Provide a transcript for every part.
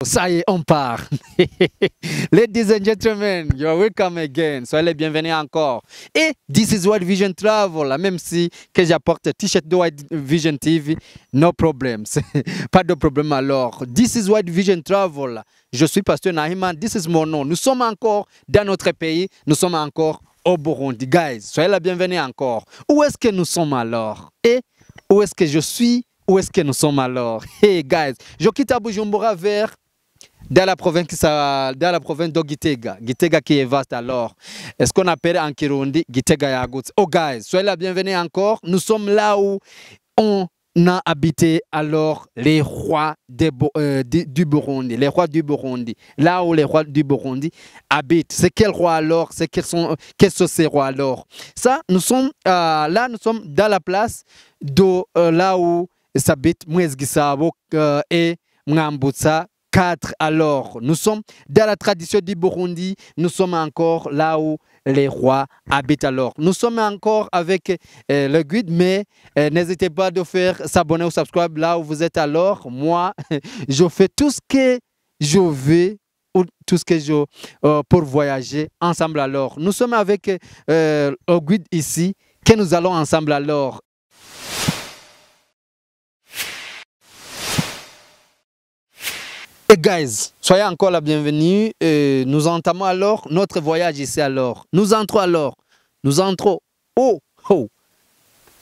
Ça y est, on part. Ladies and gentlemen, you're welcome again. Soyez les bienvenus encore. Et this is White Vision Travel. Même si que j'apporte t-shirt de White Vision TV, no problem. Pas de problème alors. This is White Vision Travel. Je suis Pasteur Nahima. This is mon nom. Nous sommes encore dans notre pays. Nous sommes encore au Burundi. Guys, soyez la bienvenue encore. Où est-ce que nous sommes alors? Et où est-ce que je suis? Où est-ce que nous sommes alors? Hey guys, je quitte à Bujumbura vers dans la province de Gitega. Gitega qui est vaste alors. Est-ce qu'on appelle en Kirundi Gitega Yagutse? Oh guys, soyez la bienvenue encore. Nous sommes là où on a habité alors les rois du Burundi. Les rois du Burundi. Là où les rois du Burundi habitent. C'est quel roi alors? Quels sont ces rois alors? Ça, nous sommes là, nous sommes dans la place de là où s'habite Mwezi Gisabo et Mwambutsa 4. Alors, nous sommes dans la tradition du Burundi, nous sommes encore là où les rois habitent alors. Nous sommes encore avec le guide, mais n'hésitez pas de faire s'abonner ou subscribe là où vous êtes alors. Moi, je fais tout ce que je veux, ou tout ce que je pour voyager ensemble alors. Nous sommes avec le guide ici, que nous allons ensemble alors. Et guys, soyez encore la bienvenue. Nous entamons alors notre voyage ici alors. Nous entrons alors. Nous entrons. Oh, oh.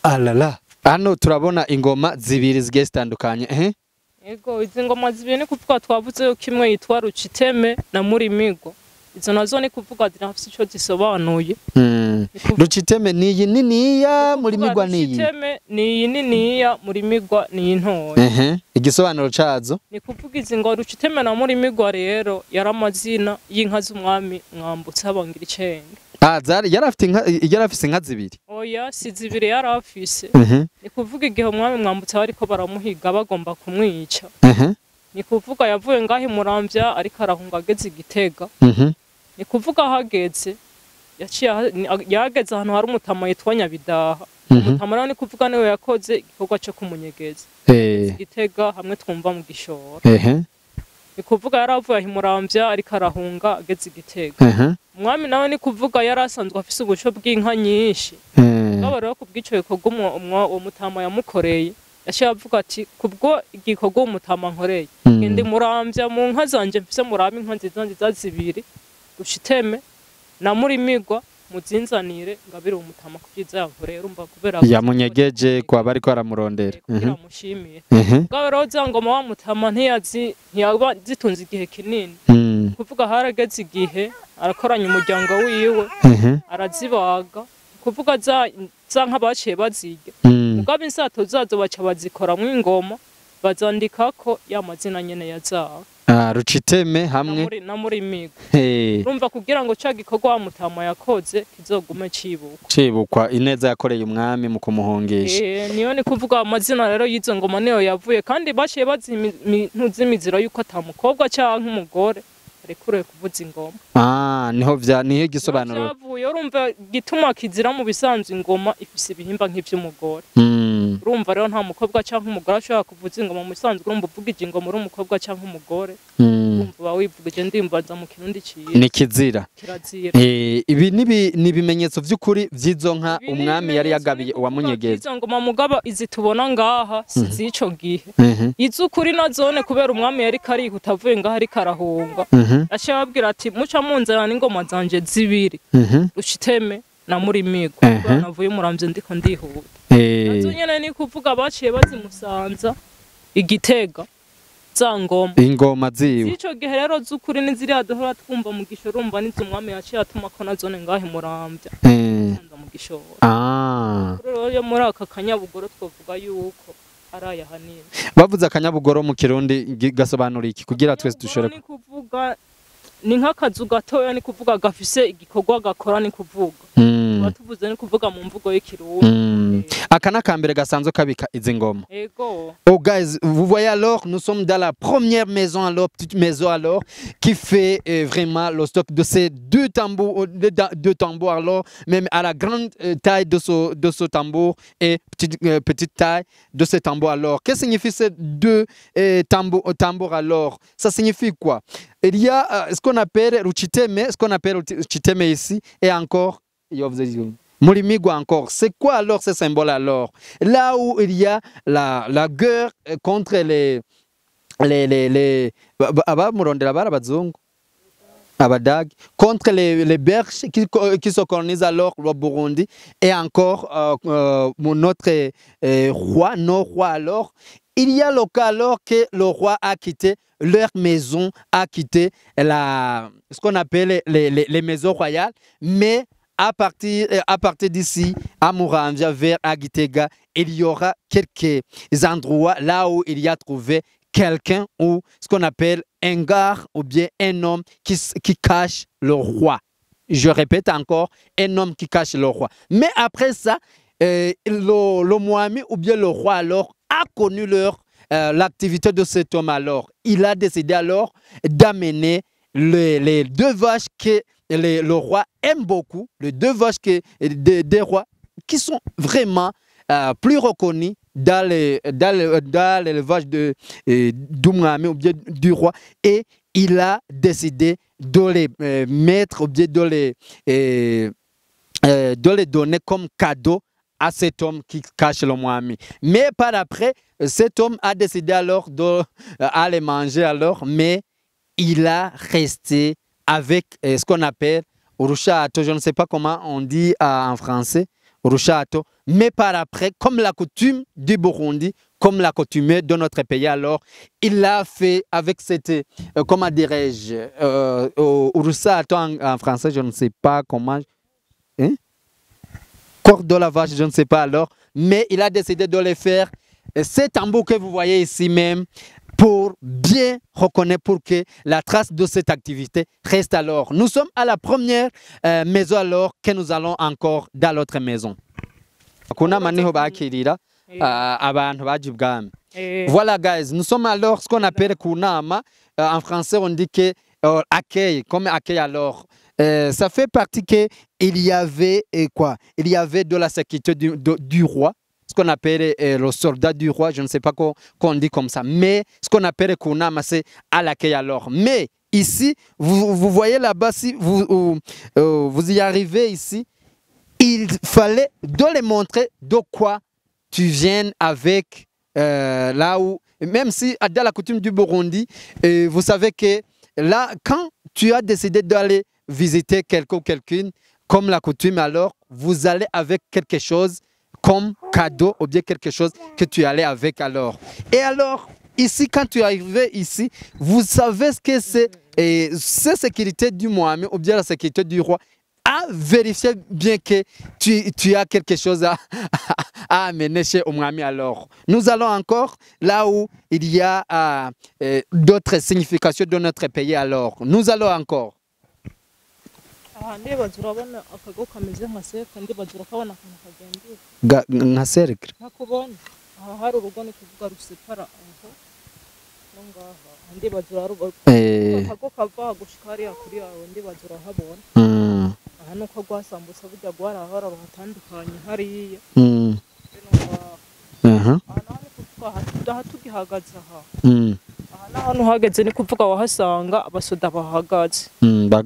Ah là là. Hano turabona ingoma zibiri zigiye zitandukanye. Ego, izi ngoma zibiri ni kuvuga twavuze yo kimwe yitwa Ruciteme na Murimigo. Izo nazo ni kuvuga zirafite ico zisobanuye. Ruciteme ni iyi niniya, Murimigwa ni iyi. Ruciteme ni iyi niniya, Murimigwa ni intoya. Igisobanuro cazo ni kuvuga izi ngo Ruciteme na Murimigwa rero yari amazina y'inka z'umwami Mwambutsa abangira icenge. yarafise inka zibiri. Oya, si zibiri yarafise. Ni kuvuga igihe umwami Mwambutsa bariko baramuhiga bagomba kumwica. Ni kuvuga yavuye ngaho Muramvya ariko arahunga ageze Gitega. Ni kuvuga hageze yageze ahantu hari umutama yitwa Nyabidaha. Umutama rero ni kuvuga niwe yakoze igikorwa cyo kumunyegeza. Gitega hamwe twumva mu Gishoro. Ni kuvuga yaravuye aho Muramvya ariko arahunga ageze Gitega. Umwami nawe ni kuvuga yarasanzwe afise ubusho bw'inka nyinshi. Ngabo rero kubwico gikorwa uwo mutama yamukoreye. Yashiye avuga ati kubwo igikorwa umutama nkoreye. Ndi Muramvya mu nka zanje mfise muraba inka nziza zibiri. Ruciteme na Murimigwa muzinzanire ngabire umutama kuvyiza yankoreye urumva kubera yamunyegeje kwa bari ko aramurondera. Mushimiye. Ngabo rero zangoma wa mutama ntiyaba zitunze igihe kinini. Kuvuga harageze igihe arakoranya umuryango wiwe arazibaga. Kuvuga za nka baciye bazirya. Mugabo insato zazo baca bazikoramwo ingoma bazandikako ya mazina nyene yazaho. Ruciteme hamwe na Murimigwa. Urumva kugira ngo ca gikorwa wa mutama yakoze kizogume cibukwa ineza yakoreye umwami mu kumuhongesha. Niyo ni kuvuga amazina rero yizo ngoma niyo yavuye kandi baciye bazimizira yuko atamukobwa canke umugore rekure kuvuza ingoma. Niho gisobanuro. Yavuye urumva gituma kizira mu bisanzwe ingoma ifise ibihimba nk'ivy'umugore. Urumva rero nta mukobwa canke umugore ashobora kuvuza ingoma mu bisanzwe urumva uvugije ingoma uri umukobwa canke umugore. Urumva wivugije ndimbaza mu Kirundi ciye. Ni kizira. Kirazira. Ibi ni ibimenyetso vy'ukuri vyizo nka umwami yari yagabiye uwamunyegeza. Izo ngoma mugaba izi tubona ngaha sizico gihe. Izukuri nazone kubera umwami yari karihuta avuye ngaha ari karahunga. Asha babwira ati muca munzana n'ingoma zanje zibiri. Ruciteme na Murimigwa. Navuye Muramvya ndiko ndihuta. Nazo nyene ni kuvuga baciye bazimusanza Igitega za ngoma. Ingoma ziwe. Ico gihe rero zukuri niziri adohora twumva mu Gishoro urumva nizo umwami yaciye atuma ko nazone ngahe Muramvya. Mu Gishoro. Rero yo muri aka kanyabugoro twovuga yuko araya hanini. Bavuze akanyabugoro mu Kirundi gasobanura iki kugira twese dushore kuvuga ni nk'akazu gatoya ni kuvuga gafise igikorwa gakora ni kuvuga. tuvuze ni kuvuga mu mvugo y'ikirundi. Akana kambere gasanzwe kabika izi ngoma. Ego. Oh guys, vous voyez alors, nous sommes dans la première maison alors, petite maison alors, qui fait vraiment le stock de ces deux tambours alors, même à la grande taille de ce tambour et petite taille de ce tambour alors. Qu'est-ce que signifie ces deux tambours alors? Ça signifie quoi? Il y a ce qu'on appelle ruchiteme ici et encore, Murimigwa encore. C'est quoi alors ce symbole alors? Là où il y a la guerre contre les contre les Belges qui se colonisent alors le Burundi et encore notre roi, nos rois alors. Il y a le cas alors que le roi a quitté leur maison, a quitté ce qu'on appelle les maisons royales, mais à partir d'ici, à Muramvya, vers Agitega, il y aura quelques endroits là où il y a trouvé quelqu'un ou ce qu'on appelle un gars ou bien un homme qui cache le roi. Je répète encore, un homme qui cache le roi. Mais après ça, le Mohamed ou bien le roi alors a connu l'activité de cet homme alors. Il a décidé alors d'amener les deux vaches que le roi aime beaucoup, les deux vaches des rois qui sont vraiment plus reconnus dans l'élevage du Mohamed ou bien du roi. Et il a décidé de les mettre ou bien de les donner comme cadeau à cet homme qui cache le Mohamed. Mais par après, cet homme a décidé alors d'aller manger alors, mais il a resté avec ce qu'on appelle Urushato. Je ne sais pas comment on dit en français, Urushato. Mais par après, comme la coutume du Burundi, comme la coutume de notre pays, alors, il l'a fait avec cette, comment dirais-je, Urushato en français, je ne sais pas comment. Hein? Corde de la vache, je ne sais pas alors. Mais il a décidé de le faire. Ces tambours que vous voyez ici même, pour bien reconnaître, pour que la trace de cette activité reste alors. Nous sommes à la première maison alors que nous allons encore dans l'autre maison. Voilà guys, nous sommes alors ce qu'on appelle Kunama. En français on dit que accueil, comme accueil alors. Ça fait partie qu'il y avait quoi? Il y avait de la sécurité du roi. Ce qu'on appelle le soldat du roi, je ne sais pas qu'on dit comme ça, mais ce qu'on appelle Kunama, c'est à l'accueil alors. Mais ici, vous voyez là-bas, si vous y arrivez ici, il fallait de les montrer de quoi tu viens avec là où, même si dans la coutume du Burundi, vous savez que là, quand tu as décidé d'aller visiter quelqu'un ou quelqu'une, comme la coutume alors, vous allez avec quelque chose comme cadeau ou bien quelque chose que tu allais avec alors. Et alors, ici, quand tu es arrivé ici, vous savez ce que c'est cette sécurité du Mohamed ou bien la sécurité du roi à vérifier bien que tu as quelque chose à amener chez Mohamed alors. Nous allons encore là où il y a d'autres significations de notre pays alors. Nous allons encore. Ndibaza urabona akago kameze nka seka, ndibaza urakabona akantu kagendera nka serikre nakubona aha hari urugo ni kuvuga rusepara aho no ngaha, ndibaza uraruba akago kava gushika hariya kuri yawe, ndibaza urahabona aha nuko rwasambusa burya rwarahora ruhatandukanye hariya aha aha tugihagaze aha ahantu hageze ni kuvuga wahasanga abasoda bahagaze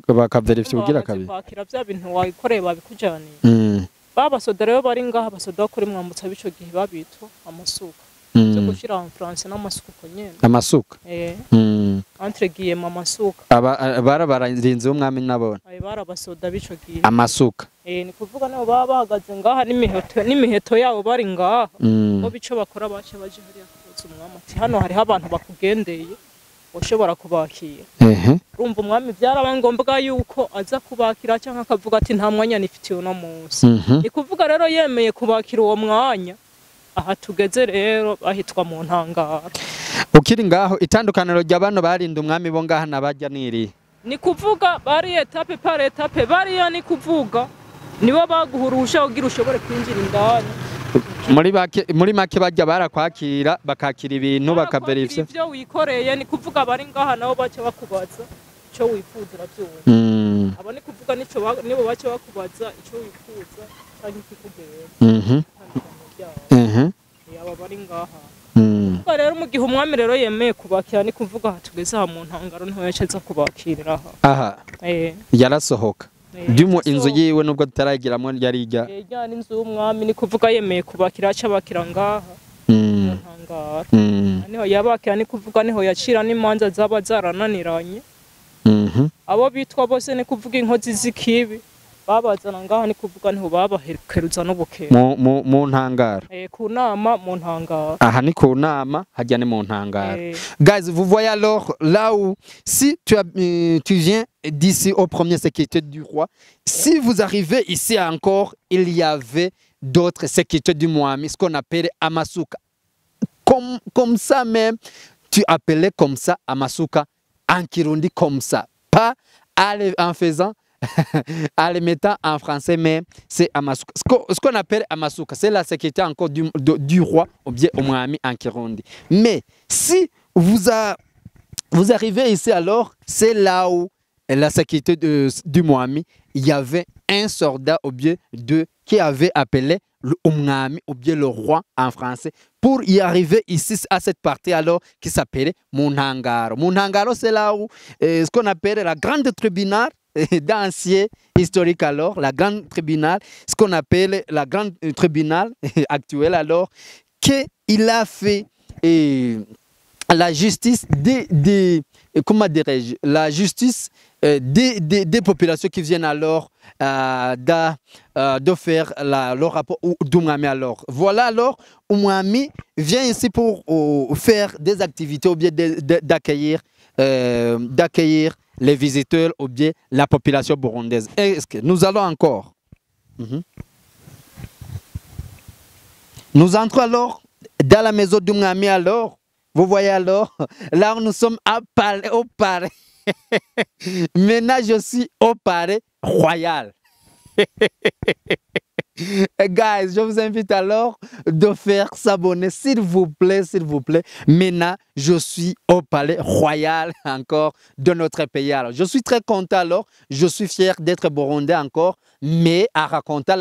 bakaverifya ugira kabiri bakira bya bintu wayikoreye babikujaniye babasoda rero bari ngaha abasoda bakora mwambutsa bico gihe babitwa amasuka cyo gushira en France n'amasuka nyene amasuka entre guillemets amasuka barabarinze umwami nabone barabasoda bico gihe amasuka ni kuvuga nabo baba bahagaze ngaha n'imiheto yabo bari ngaha ngo bico bakora bace baje hariya umwami ati hano hariho abantu bakugendeye ushobora kubakira. Urumva umwami byaraba ngombwa yuko aza kubakira cyangwa akavuga ati nta mwanya nifitiye uno munsi. Ni kuvuga rero yemeye kubakira uwo mwanya, aha tugeze rero bahitwa mu ntangaro. Ukiri ngaho itandukaniro ry'abantu barinda umwami bo ngaha nabajya niri. Ni kuvuga bari etape par etape bariya, ni kuvuga nibo baguhurusha ugira ushobore kwinjira indani. muri make bajya barakwakira bakakira ibintu bakaverifya ibyo wikoreye ni kuvuga bari ngaha nabo bace bakubaza icyo wifuza urabyumva. Abo ni kuvuga nibo bace bakubaza icyo wifuza cyangwa ikikugera. Aba bari ngaha. Rero mu gihe umwami rero yemeye kubakira ni kuvuga tugeze aha mu ntangaro niho yaceza kubakirira aha. Yarasohoka Dumo inzu yiwe nubwo tutaragiramo yari ijya. Ejya n'inzu y'umwami ni kuvuga yemeye kubakira aca bakira ngaha. Ntangara. Niho yabakira ni kuvuga niho yacira n'imanza zaba zarananiranye. Abo bitwa bose ni kuvuga inkozi z'ikibi babazana ngaha ni kuvuga niho babaheruza n'ubukera. Mu ntangara. Ku nama mu ntangara. Aha ni ku nama hajya ni mu ntangara. Guys, vous voyez alors là où si tu viens d'ici au premier sécurité du roi, si vous arrivez ici encore, il y avait d'autres sécurités du Mwami, ce qu'on appelle Amasuka. Comme ça même, tu appelais comme ça Amasuka en Kirundi comme ça, pas en faisant en les mettant en français, mais c'est Amasuka. Ce qu'on appelle Amasuka, c'est la sécurité encore du roi ou bien au Mwami en Kirundi. Mais si vous arrivez ici alors, c'est là où la sécurité du Mwami, il y avait un soldat ou bien deux qui avait appelé le Mwami ou bien le roi en français pour y arriver ici à cette partie alors qui s'appelait Muntangaro. Muntangaro, c'est là où ce qu'on appelle la grande tribunal d'ancien historique alors, la grande tribunal, ce qu'on appelle la grande tribunal actuelle alors, qu'il a fait la justice comment dirais-je, la justice des populations qui viennent alors de faire le rapport d'Umwami alors. Voilà alors, Umwami vient ici pour faire des activités ou bien d'accueillir les visiteurs ou bien la population burundaise. Est-ce que nous allons encore? Nous entrons alors dans la maison d'Umwami alors. Vous voyez alors, là où nous sommes au palais. Maintenant, je suis au palais royal. Guys, je vous invite alors de faire s'abonner, s'il vous plaît, s'il vous plaît. Maintenant, je suis au palais royal encore de notre pays. Alors, je suis très content alors, je suis fier d'être burundais encore, mais à raconter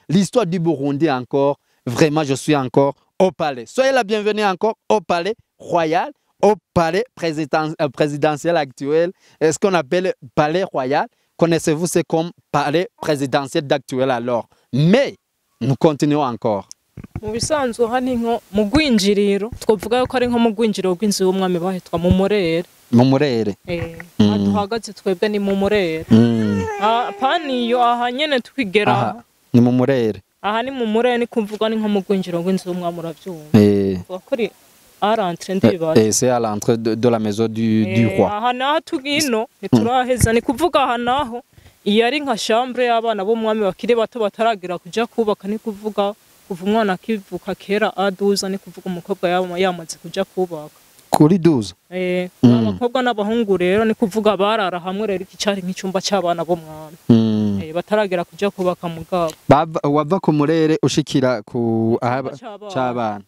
l'histoire du Burundi encore, vraiment, je suis encore au palais. Soyez la bienvenue encore au palais royal, au palais présidentiel actuel, ce qu'on appelle palais royal. Connaissez-vous, c'est comme palais présidentiel d'actuel alors. Mais nous continuons encore. Mu bisanzwe hani nko mu gwinjiriro twovuga ko ari nko mu gwinjiriro rw'inzu y'umwami bahitwa mu murere. Mu murere. Duhagaze twebwe ni mu murere. Paniyo aha nyene twigera. Ni mu murere. Aha ni mu murere ni kumvuga ni nko mu gwinjiriro rw'inzu y'umwami uravyumva. Kuri à l'entrée c'est à l'entrée de la maison du roi. Aha naho tugino nituraheza ni kuvuga aha naho iyo ari nka chambre y'abana b'umwami bakiri bato bataragira kuja kubaka ni kuvuga kuva umwana akivuka kera aduza ni kuvuga umukobwa yamaze kuja kubaka kuri 12. Abakobwa n'abahungu rero ni kuvuga barara hamwe rero ikicari nk'icumba cy'abana b'umwami. Bataragira kuja kubaka mugabo. Wava ku murere ushikira ku cy'abana.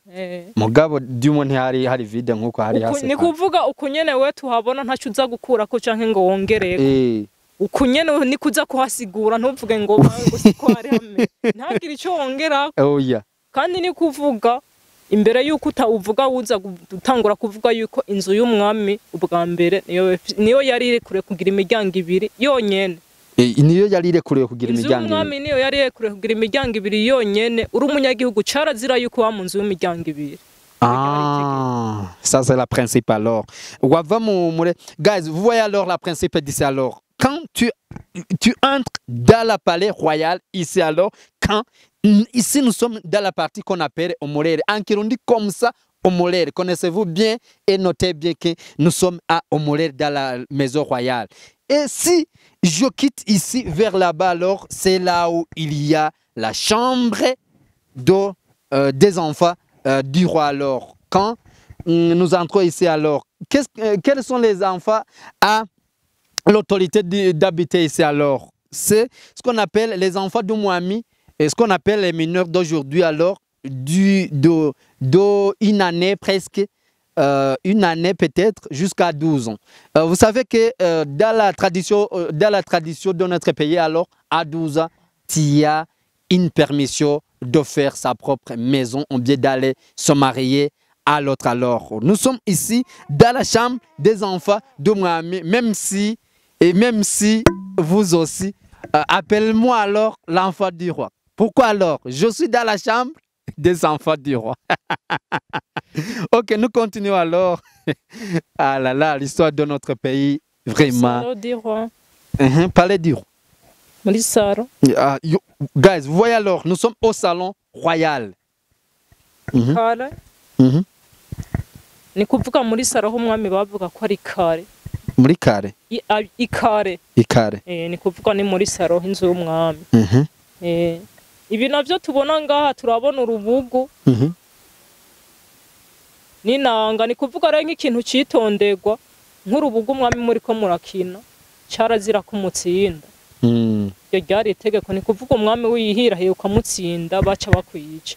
Mugabo dyumo ntihari vide nkuko hari hasi. Ni kuvuga ukunyene we tuhabona ntacu uza gukura ko canke ngo wongereko. Ukunyene ni kuza kuhasigura ntuvuge ngo siko hari hamwe. Ntagire ico wongera. Kandi ni kuvuga imbere yuko utawuvuga wuza gutangura kuvuga yuko inzu y'umwami ubwa mbere niyo yari irekure kugira imiryango ibiri yonyene. Niyo yari irekure kugira imiryango ibiri. Umwami niyo yari irekure kugira imiryango ibiri yonyene uri umunyagihugu carazira yuko wa mu nzu y'imiryango ibiri. Ça c'est la principe alors. Guys, vous voyez alors la principe d'ici alors. Quand tu entres dans la palais royal ici alors, ici nous sommes dans la partie qu'on appelle Omorere. En Kirundi comme ça, Omorere. Connaissez-vous bien et notez bien que nous sommes à Omorere dans la maison royale. Et si je quitte ici vers là-bas alors, c'est là où il y a la chambre des enfants du roi alors. Quand nous entrons ici alors, quels sont les enfants à l'autorité d'habiter ici alors? c'est ce qu'on appelle les enfants de Mwami et ce qu'on appelle les mineurs d'aujourd'hui, alors, d'une année presque, une année peut-être jusqu'à 12 ans. Vous savez que dans la tradition de notre pays, alors, à 12 ans, il y a une permission de faire sa propre maison, ou bien d'aller se marier à l'autre. Alors, nous sommes ici dans la chambre des enfants de Mwami, même si vous aussi, appelle-moi alors l'enfant du roi. Pourquoi alors? Je suis dans la chambre des enfants du roi. Ok, nous continuons alors. Ah là là, l'histoire de notre pays, vraiment. Salon du roi. Palais du roi. Guys, vous voyez alors, nous sommes au salon royal. Kare. Ni kuvuga muri saro ho umwami bavuga ko ari kare. Muri kare. Ikare. Ikare. Ni kuvuga ni muri saro inzu y'umwami. Ibi navyo tubona ngaha turabona urubugu. Ninanga ni kuvuga rero nk'ikintu citonderwa nk'urubugu umwami muri ko murakina carazira kumutsinda. Iyo ryari itegeko ni kuvuga umwami wiyihirahiye ukamutsinda baca bakwica.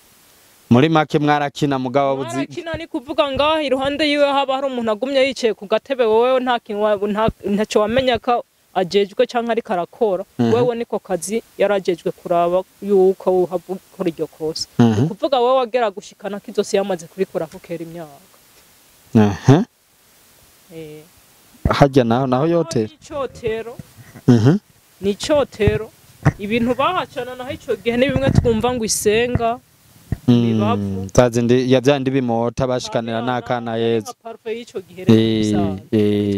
Muri make mwarakina mugabo buzi. Mwarakina ni kuvuga ngaha iruhande yiwe haba hari umuntu agumye yicaye ku gatebe, wowe nta kintu ntacyo wamenya ko ajejwe canke ari karakora. Wewe niko kazi yarajejwe kuraba yuko uhabukora iryo kosa. Kuvuga wowe wagera gushikana kizosi yamaze kubikora ko kera imyaka. Hajya naho yotera. Icotero. Ni icotero. Ibintu bahacana naho ico gihe ni bimwe twumva ngo isenga. Tazindi yabyandi bimota bashikanira nakana Yezu. Parfait y'ico gihe rero.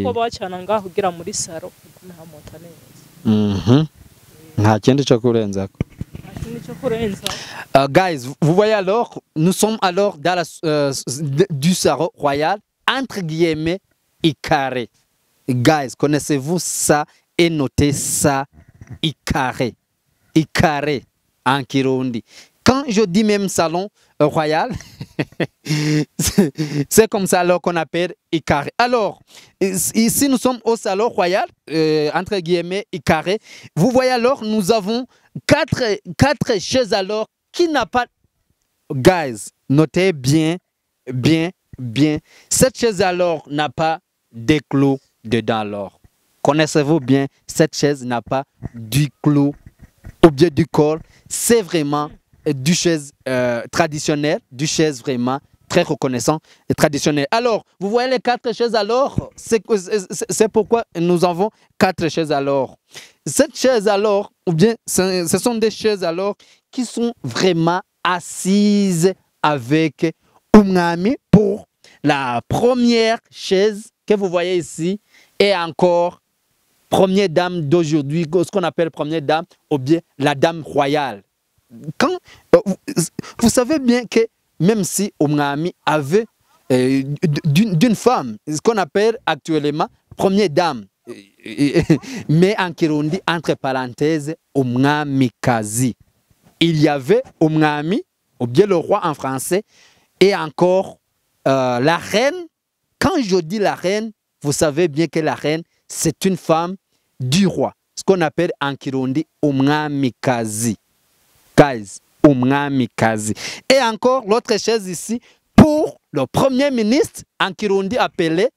Two bacana ngaho kugira muri saro nta mota neza. Nta kindi cyo kurenza ko. Guys, vous voyez alors, nous sommes alors dans du salon royal entre guillemets Ikare. Guys, connaissez-vous ça et notez ça, Ikare. Ikare en Kirundi. Quand je dis même salon royal, c'est comme ça alors qu'on appelle Ikare. Alors, ici nous sommes au salon royal, entre guillemets Ikare. Vous voyez alors, nous avons quatre chaises alors qui n'a pas... Guys, notez bien. Cette chaise alors n'a pas des clous dedans alors. Connaissez-vous bien, cette chaise n'a pas du clou ou bien du corps. C'est vraiment du chaise traditionnel, du chaise vraiment très reconnaissant et traditionnel. Alors, vous voyez les quatre chaises alors, c'est pourquoi nous avons quatre chaises alors. Cette chaise alors, ou bien ce sont des chaises alors qui sont vraiment assises avec umwami pour la première chaise que vous voyez ici et encore première dame d'aujourd'hui, ce qu'on appelle première dame ou bien la dame royale. Quand, vous savez bien que même si umwami avait d'une femme, ce qu'on appelle actuellement première dame, mais en Kirundi, entre parenthèses, umwamikazi. Il y avait umwami, ou bien le roi en français, et encore la reine. Quand je dis la reine, vous savez bien que la reine, c'est une femme du roi. Ce qu'on appelle en Kirundi, umwamikazi. Guys, umwamikazi. Et encore l'autre chaise ici, pour le premier ministre, en Kirundi appelé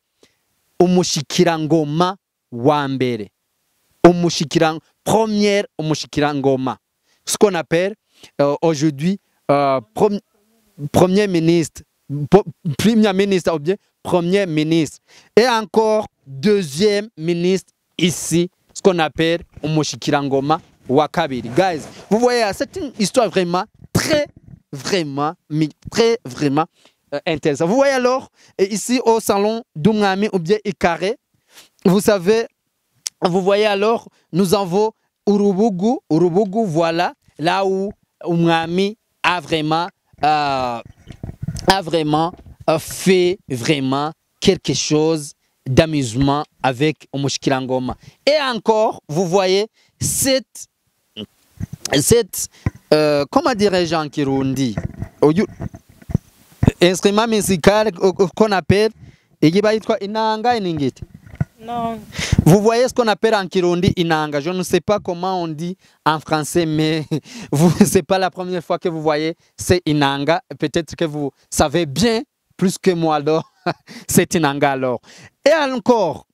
umushikirangoma wambere. Première umushikirangoma. Ce qu'on appelle aujourd'hui premier ministre. Premier ministre ou bien premier ministre. Et encore deuxième ministre ici, ce qu'on appelle umushikirangoma wakabiri. Guys, vous voyez, c'est une histoire vraiment très intéressante. Vous voyez alors, ici au salon d'Umwami ou bien Ikare, vous savez, vous voyez alors, nous avons Urubugu. Urubugu, voilà, là où Umwami a vraiment fait vraiment quelque chose d'amusement avec umushikirangoma. Et encore, vous voyez cette comment dirais-je en Kirundi, instrument musical qu'on appelle inanga iningiti Non. Vous voyez ce qu'on appelle en Kirundi inanga. Je ne sais pas comment on dit en français, mais c'est pas la première fois que vous voyez c'est inanga. Peut-être que vous savez bien plus que moi alors. C'est inanga alors. Et encore,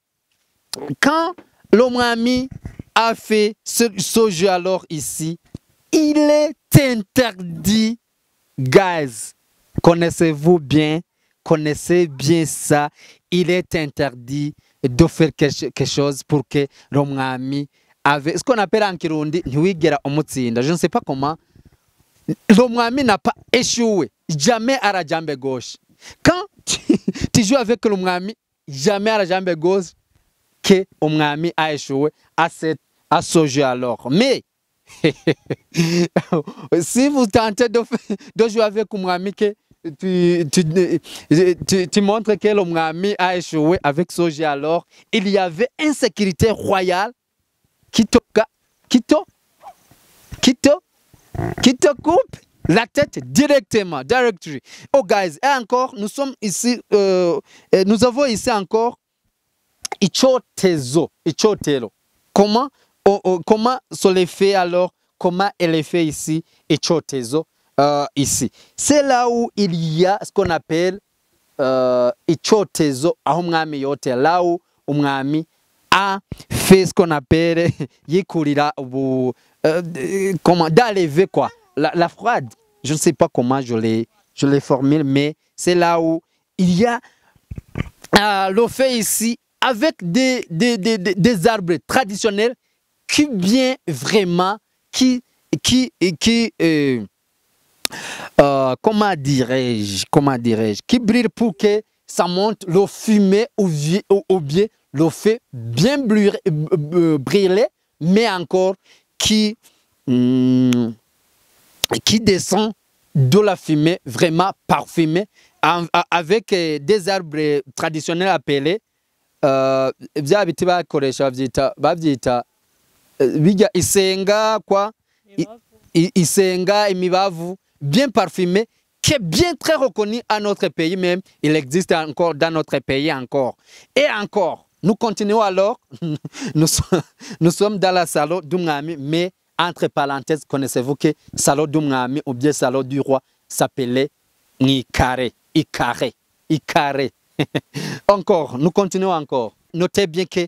quand l'Omwami a fait ce jeu alors ici, il est interdit, guys, connaissez bien ça, il est interdit de faire quelque chose pour que l'Omwami avait, ce qu'on appelle en Kirundi, je ne sais pas comment, l'Omwami n'a pas échoué, jamais à la jambe gauche. Quand tu joues avec l'Omwami, jamais à la jambe gauche, que l'Omwami a échoué à ce jeu alors. Mais, si vous tentez de jouer avec l'Omwami, que tu montres que l'Omwami a échoué avec ce jeu alors, il y avait une sécurité royale qui te coupe la tête directement, directly. Oh guys, et encore, nous sommes ici, nous avons ici encore Ichotelo. Comment se les fait alors? Comment elle est fait ici, Ichotelo ici? C'est là où il y a ce qu'on appelle Ichotelo ahumwami yote, là où umwami a fait ce qu'on appelle yikurira comment d'enlever quoi, la froide. Je ne sais pas comment je les formule, mais c'est là où il y a le fait ici avec des arbres traditionnels qui vient vraiment, qui comment dirais-je, qui brille pour que ça monte le fumée ou bien le fait bien brûler, mais encore qui descend de la fumée vraiment parfumée avec des arbres traditionnels appelés bya biti bakoresha babyita bijya isenga quoi, isenga, imibavu, bien parfumé, qui est bien très reconnu à notre pays même. Il existe encore dans notre pays encore. Et encore, nous continuons alors, nous sommes dans la salon d'Umwami, mais entre parenthèses, connaissez-vous que salon d'Umwami ou bien salon du roi s'appelait Ikare. Encore, nous continuons encore. Notez bien que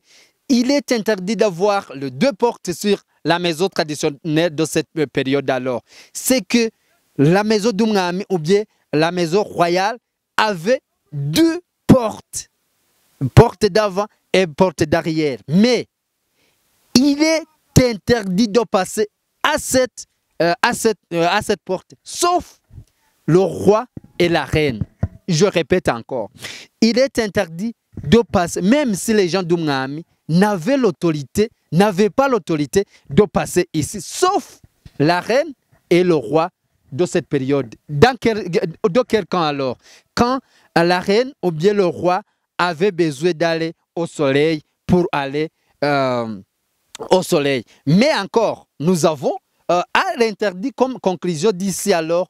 il est interdit d'avoir les deux portes sur la maison traditionnelle de cette période alors. C'est que la maison d'Umwami ou bien la maison royale avait deux portes. Porte d'avant et porte d'arrière. Mais il est interdit de passer à cette porte, sauf le roi et la reine. Je répète encore, il est interdit de passer, même si les gens d'Umwami n'avaient pas l'autorité de passer ici, sauf la reine et le roi de cette période. De quel camp alors? Quand la reine ou bien le roi avait besoin d'aller au soleil pour aller au soleil. Mais encore, nous avons à l'interdit comme conclusion d'ici alors,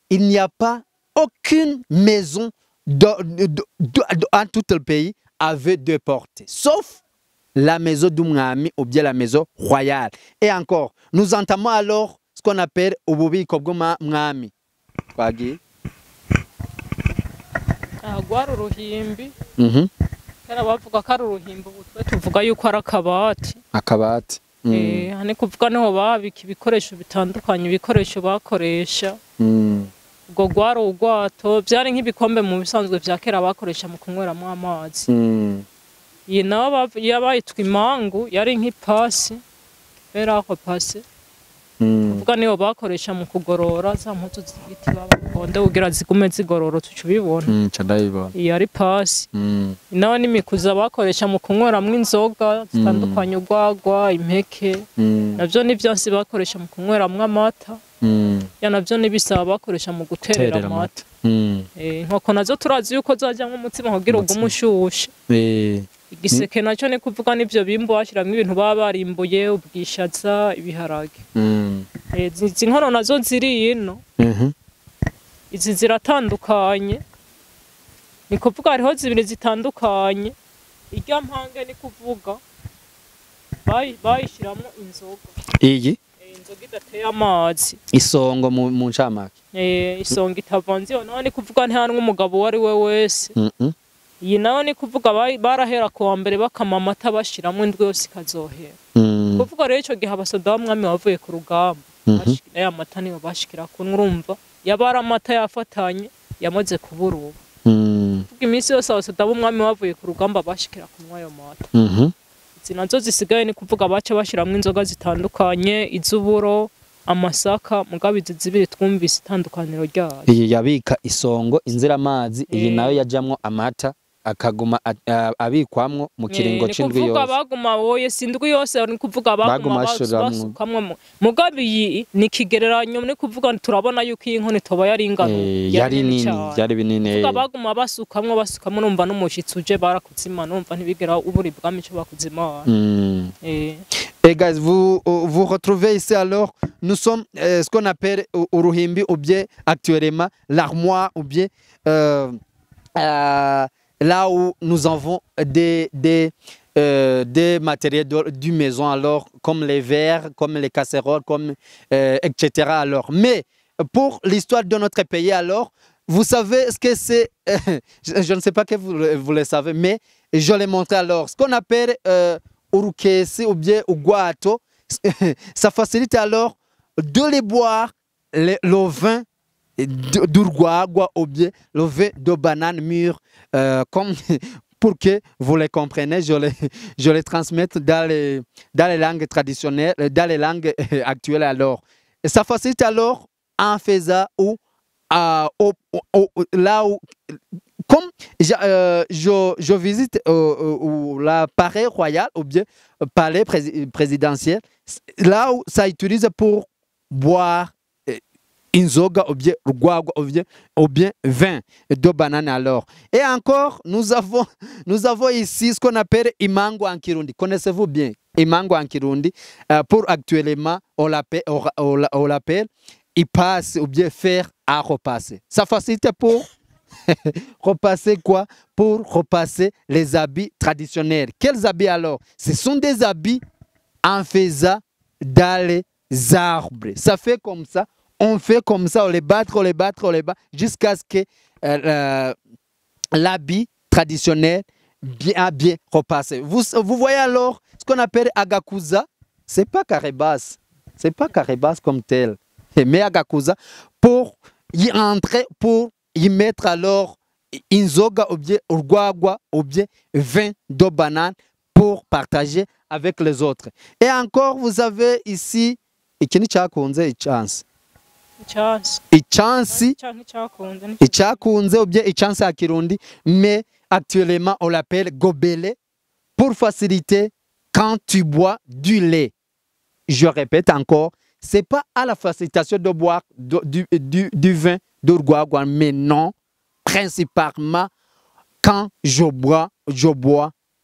il n'y a pas aucune maison en tout le pays avait deux portes, sauf la maison d'Umwami ou bien la maison royale. Et encore, nous entamons alors ce qu'on appelle ububiko bw'umwami. Kwagi gwari uruhimbi. Kera bavuga ko ari uruhimbi, ubutwe tuvuga yuko ari akabati. Akabati. Hane kuvuga niho babika ibikoresho bitandukanye, ibikoresho bakoresha. Ubwo gwari ugwato, byari nk'ibikombe mu bisanzwe vya kera bakoresha mu kunyweramo amazi. Iyi naho yabayitwa imangu, yari nk'ipasi, era ako pasi. Kuvuga niho bakoresha mu kugorora za mpuzu z'ibiti babakonde kugira zigume zigororo tucubibona. Cadayibona. Iyi ari pasi. Naho n'imikuza bakoresha mu kunyweramo inzoga zitandukanye, urwagwa, impeke. Navyo ni vyose bakoresha mu kunyweramo amata. Ya navyo nibisaba bakoresha mu guterera amata. Nkoko nazo turazi yuko zajyamwe umutsima kugira ugume ushushe. Igiseke nacyo ni kuvuga n'ivyo bimbo bashiramwe ibintu baba barimbuye, ubwishaza, ibiharage. Izi nkono nazo ziri ino. Izi ziratandukanye. Ni kuvuga hariho zibiri zitandukanye. irya mpange ni kuvuga bayishyiramo inzoga. Iyi Inzoga idateye amazi. isongo mu ncamake. Isonga itavanze naho ni kuvuga ntihanwe umugabo wari we wese. Iyi naho ni kuvuga barahera ku wa mbere bakama amata bashiramo indwi yose ikazohera. Kuvuga rero ico gihe abasoda b'umwami bavuye ku rugamba aya mata niyo bashikira ku urumva yabara amata yafatanye yamaze kuburuba. Kuvuga iminsi yose abasoda b'umwami bavuye ku rugamba bashikira ku ayo mata. Nazo zisigaye ni kuvuga baca bashiramo inzoga zitandukanye izuburo amasaka mugabe zibiri twumvise itandukaniro ryayo. Iyi yabika isongo inzira amazi iyi nayo yajamwo amata akaguma abikwamwo mu kiringo c'indwi yose. Kuvuga baguma woye sindwi yose ni kuvuga baguma basukamwe mugabe iyi ni kigereranyo ni kuvuga turabona yuko iyi nkoni toba yari ingano yari nini yari binini. Kuvuga baguma basukamwe numva n'umushitsi uje barakuzima numva ntibigera uburi bwami cyo bakuzima. Et guys, vous retrouvez ici alors, nous sommes ce qu'on appelle uruhimbi ou bien actuellement l'armoire ou bien là où nous avons des matériels du maison alors comme les verres, comme les casseroles, comme etc. alors. Mais pour l'histoire de notre pays alors, vous savez ce que c'est, je ne sais pas que vous le savez, mais je l'ai montré alors, ce qu'on appelle urukesi ou bien uguato, ça facilite alors de les boire le vin d'urguagua ou bien le vin de banane mûre, comme pour que vous les compreniez, je les transmette dans les langues traditionnelles, dans les langues actuelles alors. Et ça facilite alors en faisant ou là où comme je visite la palais royal ou bien palais présidentiel, là où ça utilise pour boire inzoga ou bien guagua ou bien vin de banane alors. Et encore, nous avons ici ce qu'on appelle imango en Kirundi. Connaissez-vous bien imango en Kirundi? Pour actuellement, on l'appelle il passe ou bien faire à repasser. Ça facilite pour repasser quoi? Pour repasser les habits traditionnels. Quels habits alors? Ce sont des habits en faisant dans les arbres. Ça fait comme ça. On fait comme ça, on les bat jusqu'à ce que l'habit traditionnel bien repasse. Vous voyez alors ce qu'on appelle agakuza. C'est pas caribas. C'est pas caribas comme tel. Mais agakuza pour y entrer, pour y mettre alors inzoga ou bien urguagua ou bien vin de banane pour partager avec les autres. Et encore, vous avez ici ikini chakunze chance. Ichansi ou bien ichansi à Kirundi, mais actuellement on l'appelle gobele pour faciliter quand tu bois du lait. Je répète encore, c'est pas à la facilitation de boire du vin d'urguagua, mais non, principalement quand je bois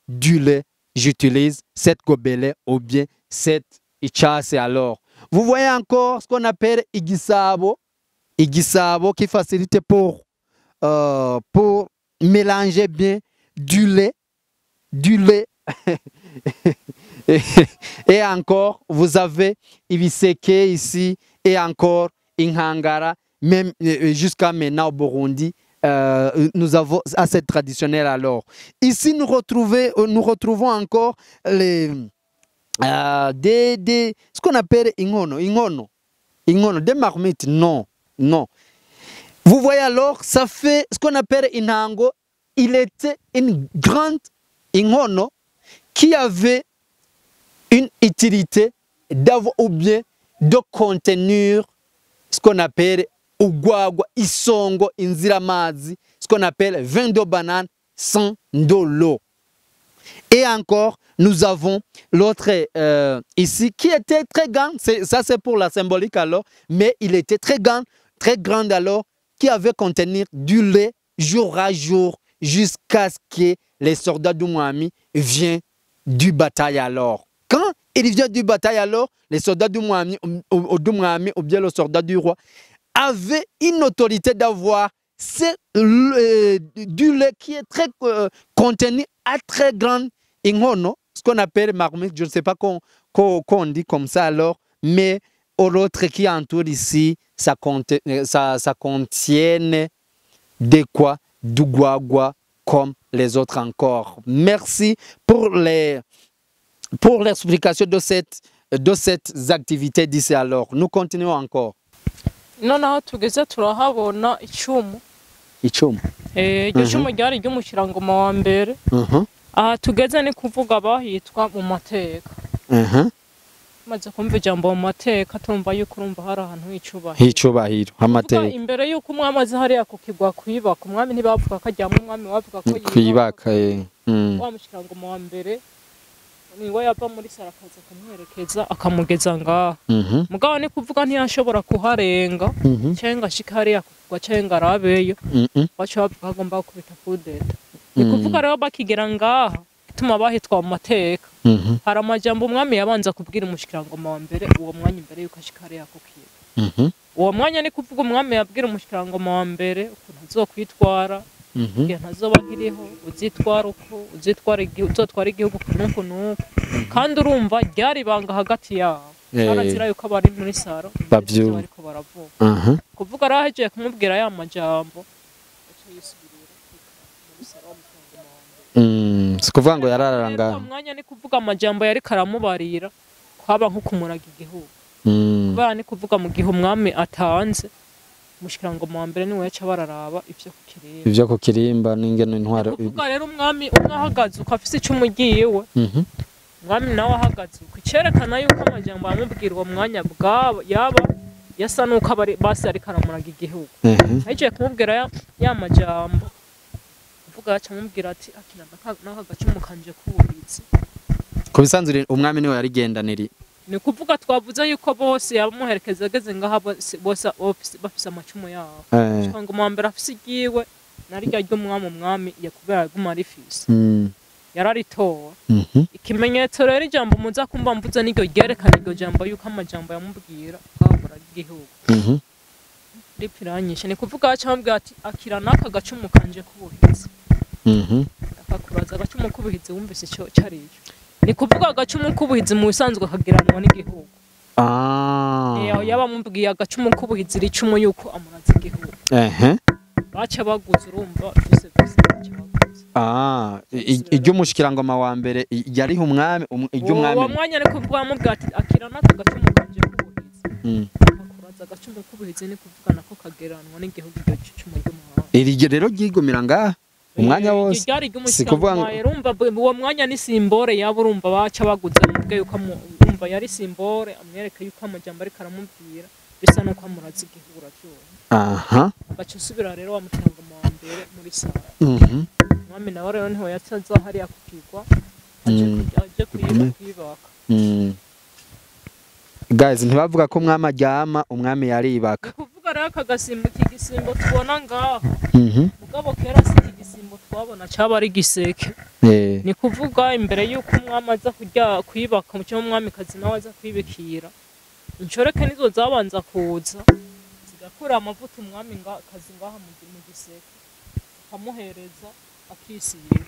du lait, j'utilise cette gobele ou bien cette ichansi alors. Vous voyez encore ce qu'on appelle igisabo. Igisabo qui facilite pour mélanger bien du lait. Et encore, vous avez ibiseke ici et encore Inhangara, même jusqu'à maintenant au Burundi. Nous avons assez traditionnel alors. Ici, nous retrouvons encore les... ce qu'on appelle ingono, des marmites, non. Vous voyez alors, ça fait ce qu'on appelle inango. Il était une grande ingono qui avait une utilité d'avoir ou bien de contenir ce qu'on appelle uguagua, isongo, inziramazi, ce qu'on appelle vin de banane sans de l'eau. Et encore, nous avons l'autre ici qui était très grand. Ça, c'est pour la symbolique alors. Mais il était très grand alors, qui avait contenir du lait jour à jour jusqu'à ce que les soldats du Mwami viennent du bataille alors. Quand ils viennent du bataille alors, les soldats du Mwami ou bien le soldat du roi avaient une autorité d'avoir du lait qui est très contenu à très grande ingono, ce qu'on appelle marmite, je ne sais pas qu'on dit comme ça alors, mais l'autre qui entoure ici, ça contient de quoi? Du guagua comme les autres encore. Merci pour l'explication de cette activité d'ici alors. Nous continuons encore. noneho tugeze turahabona icumu. Iryo cumu ryari ry'umushirangoma wa mbere. Aha tugeze ni kuvuga bahitwa mu mateka. Maze kumva ijambo mu mateka tumva yuko urumva hari ahantu h'icubahiro amateka. Imbere yuko umwami azi hariya kukigwa kwibaka, umwami ntibavuga ko ajyamo, umwami bavuga ko kwibaka. Wa mushirangoma wa mbere niwe yava muri Sarakaza akamwerekeza akamugeza ngaha. Mugabo ni kuvuga ntiyashobora kuharenga cenga ashika hariya kugwa cenga arabeyo, baca bavuga agomba kubita kudeta. Ni kuvuga rero bakigera ngaha ituma bahitwa mu mateka. Hari amajambo umwami yabanza kubwira umushikirangoma wa mbere uwo mwanya imbere yuko ashika hariya kukiba. Uwo mwanya ni kuvuga umwami yabwira umushikirangoma wa mbere ukuntu azokwitwara, igihe ntazoba nkiriho, uzitwara uko, uzotwara igihugu kunuku nuku. Kandi urumva ryari ibanga hagati yabo. Barazira yuko bari muri saro bariko baravuga. Kuvuga rero ahejeje kumubwira ya majambo aca yisubirira muri saro sikuvuga ngo yararanga. Umwanya ni kuvuga amajambo yari karamubarira kwaba nko kumuraga igihugu. Kubera ni kuvuga mu gihe umwami atanze umushikirangoma wa mbere niwe yaca bararaba ivyo kukirimba n'ingene intwaro. Kuvuga rero umwami ahagaze uko afise icumu ryiwe, umwami nawe ahagaze uko icerekana yuko amajambo yamubwira uwo mwanya bwabo yaba yasa nuko basi ariko aramuraga igihugu. Ahejeje kumubwira ya majambo kuvuga aca amubwira ati akina n'aka gacumu kanje k'ubuhizi. Ku bisanzwe umwami niwe yarigendanira. Ni kuvuga twavuze yuko bose yamuherekeza ageze ngaha bose bafise amacumu yabo. Umushikirangoma wa mbere afise igiwe narirya ry'umwami yakubera aguma rifise. Yararitoa. Ikimenyetso rero ijambo muza kumva mvuze n'iryo ryerekana iryo jambo yuko amajambo yamubwira kwabura igihugu. Ripiranyishe ni kuvuga aca amubwira ati akira n'aka gacumu kanje k'ubuhizi. Akakuraza agacumu k'ubuhizi wumvise ico carico. Ni kuvuga agacumu k'ubuhizi mu bisanzwe kagiranwa n'igihugu. Yaba mubwiye agacumu k'ubuhizi ricumu yuko amuraza igihugu. Baca baguze urumva byose iry'umushikirangoma wa mbere yariho umwami uwo mwanya ni kuvuga amubwira ati akira n'aka gacumu kanje k'ubuhizi. Akuraza agacumu k'ubuhizi ni kuvuga nako kagiranwa n'igihugu iryo cumu ry'umuhanga. Iri rero ryigumira ngaha umwanya wose. Sikuvuga urumva uwo mwanya ni simbore yaba urumva baca baguze mubwe yuko urumva yari simbore amwereka yuko amajambo ariko aramubwira bisa nuko amuraza igihugu racyo. Agaca usubira rero wa mushikirangoma wa mbere muri sara. Umwami nawe rero niho yacaza hariya kukigwa aje kwibaka. Guys, ntibavuga ko umwami aryama, umwami yaribaka. Ni kuvuga rero aka gasimbo kigisimbo tubona ngaha. Mugabo kera si igisimbo twabona cyaba ari giseke. Ni kuvuga imbere yuko umwami aza kujya kwibaka mu cyumba umwamikazi nawe aza kwibikira. Inshoreke nizo zabanza kuza zigakura amavuta umwami kazi ngaha mu giseke akamuhereza akisiga.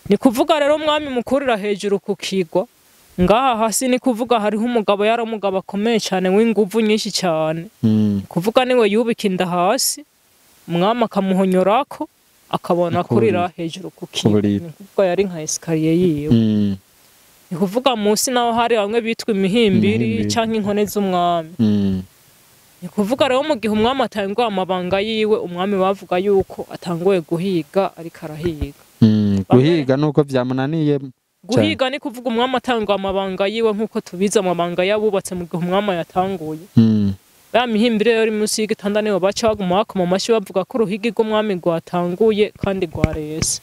Ni kuvuga rero umwami mukurira hejuru kukigwa ngaha hasi. Ni kuvuga hariho umugabo yari umugabo akomeye cyane w'inguvu nyinshi cyane. Kuvuga niwe yubika inda hasi umwami akamuhonyorako akabona kurira hejuru kukigwa. Ni kuvuga yari nka esikariye yiwe. Ni kuvuga munsi naho hari bamwe bitwa imihimbiri canke inkone z'umwami. Ni kuvuga rero mu gihe umwami atangwa amabanga yiwe umwami bavuga yuko atanguye guhiga ariko arahiga. Guhiga nuko vyamunaniye. Guhiga ni kuvuga umwami atangwa amabanga yiwe nkuko tubiza amabanga yabubatse mu gihe umwami yatanguye. Ba mihimbire rero munsi y'igitanda nibo baca baguma bakoma amashi bavuga ko uruhigi rw'umwami rwatanguye kandi rwarese.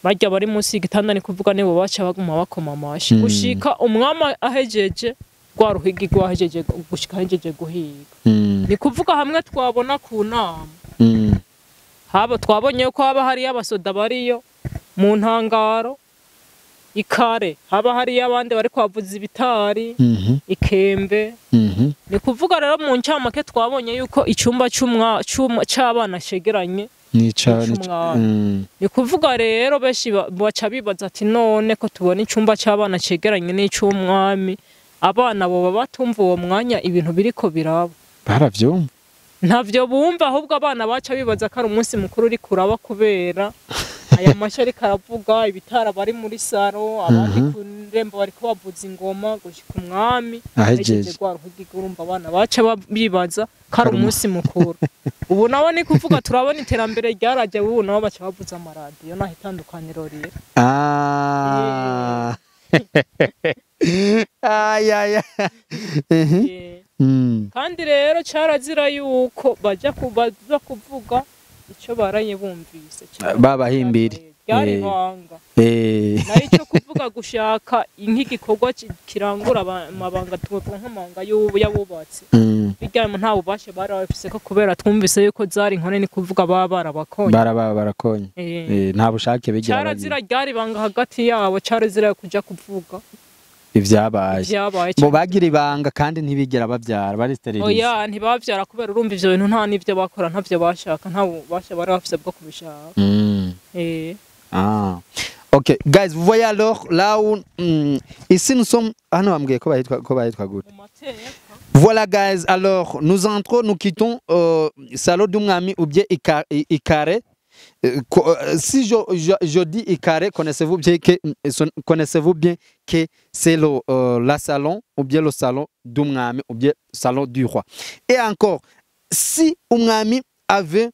Bajya bari munsi y'igitanda ni kuvuga nibo baca baguma bakoma amashi gushika umwami ahejeje rwa ruhigi rwahejeje gushika ahejeje guhiga. Ni kuvuga hamwe twabona ku nama twabonye ko haba hari abasoda bariyo mu ntangaro ikare, haba hari abandi bari kwavuza ibitari ikembe. Ni kuvuga rero mu ncamake twabonye yuko icumba c'abana cegeranye ni kuvuga rero benshi baca bibaza ati none ko tubona icumba cy'abana cegeranye n'icumwami abana bo batumva uwo mwanya ibintu biriko biraba baravyumva ntavyo bumva ahubwo abana baca bibaza ko ari umunsi mukuru uri kuraba kubera aya mashya ariko aravuga ibitara bari muri saro abandi ku ndembo bari kubavuza ingoma gushika umwami ahejeje urumva abana baca bibaza ko ari umunsi mukuru ubu nawe ni kuvuga turabona iterambere ryaraje ubu nabo baca bavuza amaradiyo naho itandukaniro rero kandi rero carazira yuko baja kubaza kuvuga icyo baraye bumvise babahimbiri byari banga nari cyo kuvuga gushaka nk'igikorwa kirangura amabanga tuvuga nk'amanga y'abubatse bijyamo nta bubashe bari bafise ko kubera twumvise yuko zari inkone ni kuvuga barabakonye nta bushake bigira carazira ryari banga hagati yabo carazira kuja kuvuga ivyabaye bo bagira ibanga kandi ntibigera bavyara bari sterilize oya ntibavyara kubera urumva ivyo bintu nta nivyo bakora ntavyo bashaka nta bubasha bari bafise bwo kubishaka ok guys vous voyez alors là où ici nous sommes voilà guys alors nous quittons salon d'umwami ou bien Ikare. Si je dis Ikare, connaissez-vous bien que c'est la salon ou bien le salon d'umwami ou bien salon du roi. Et encore, si umwami avait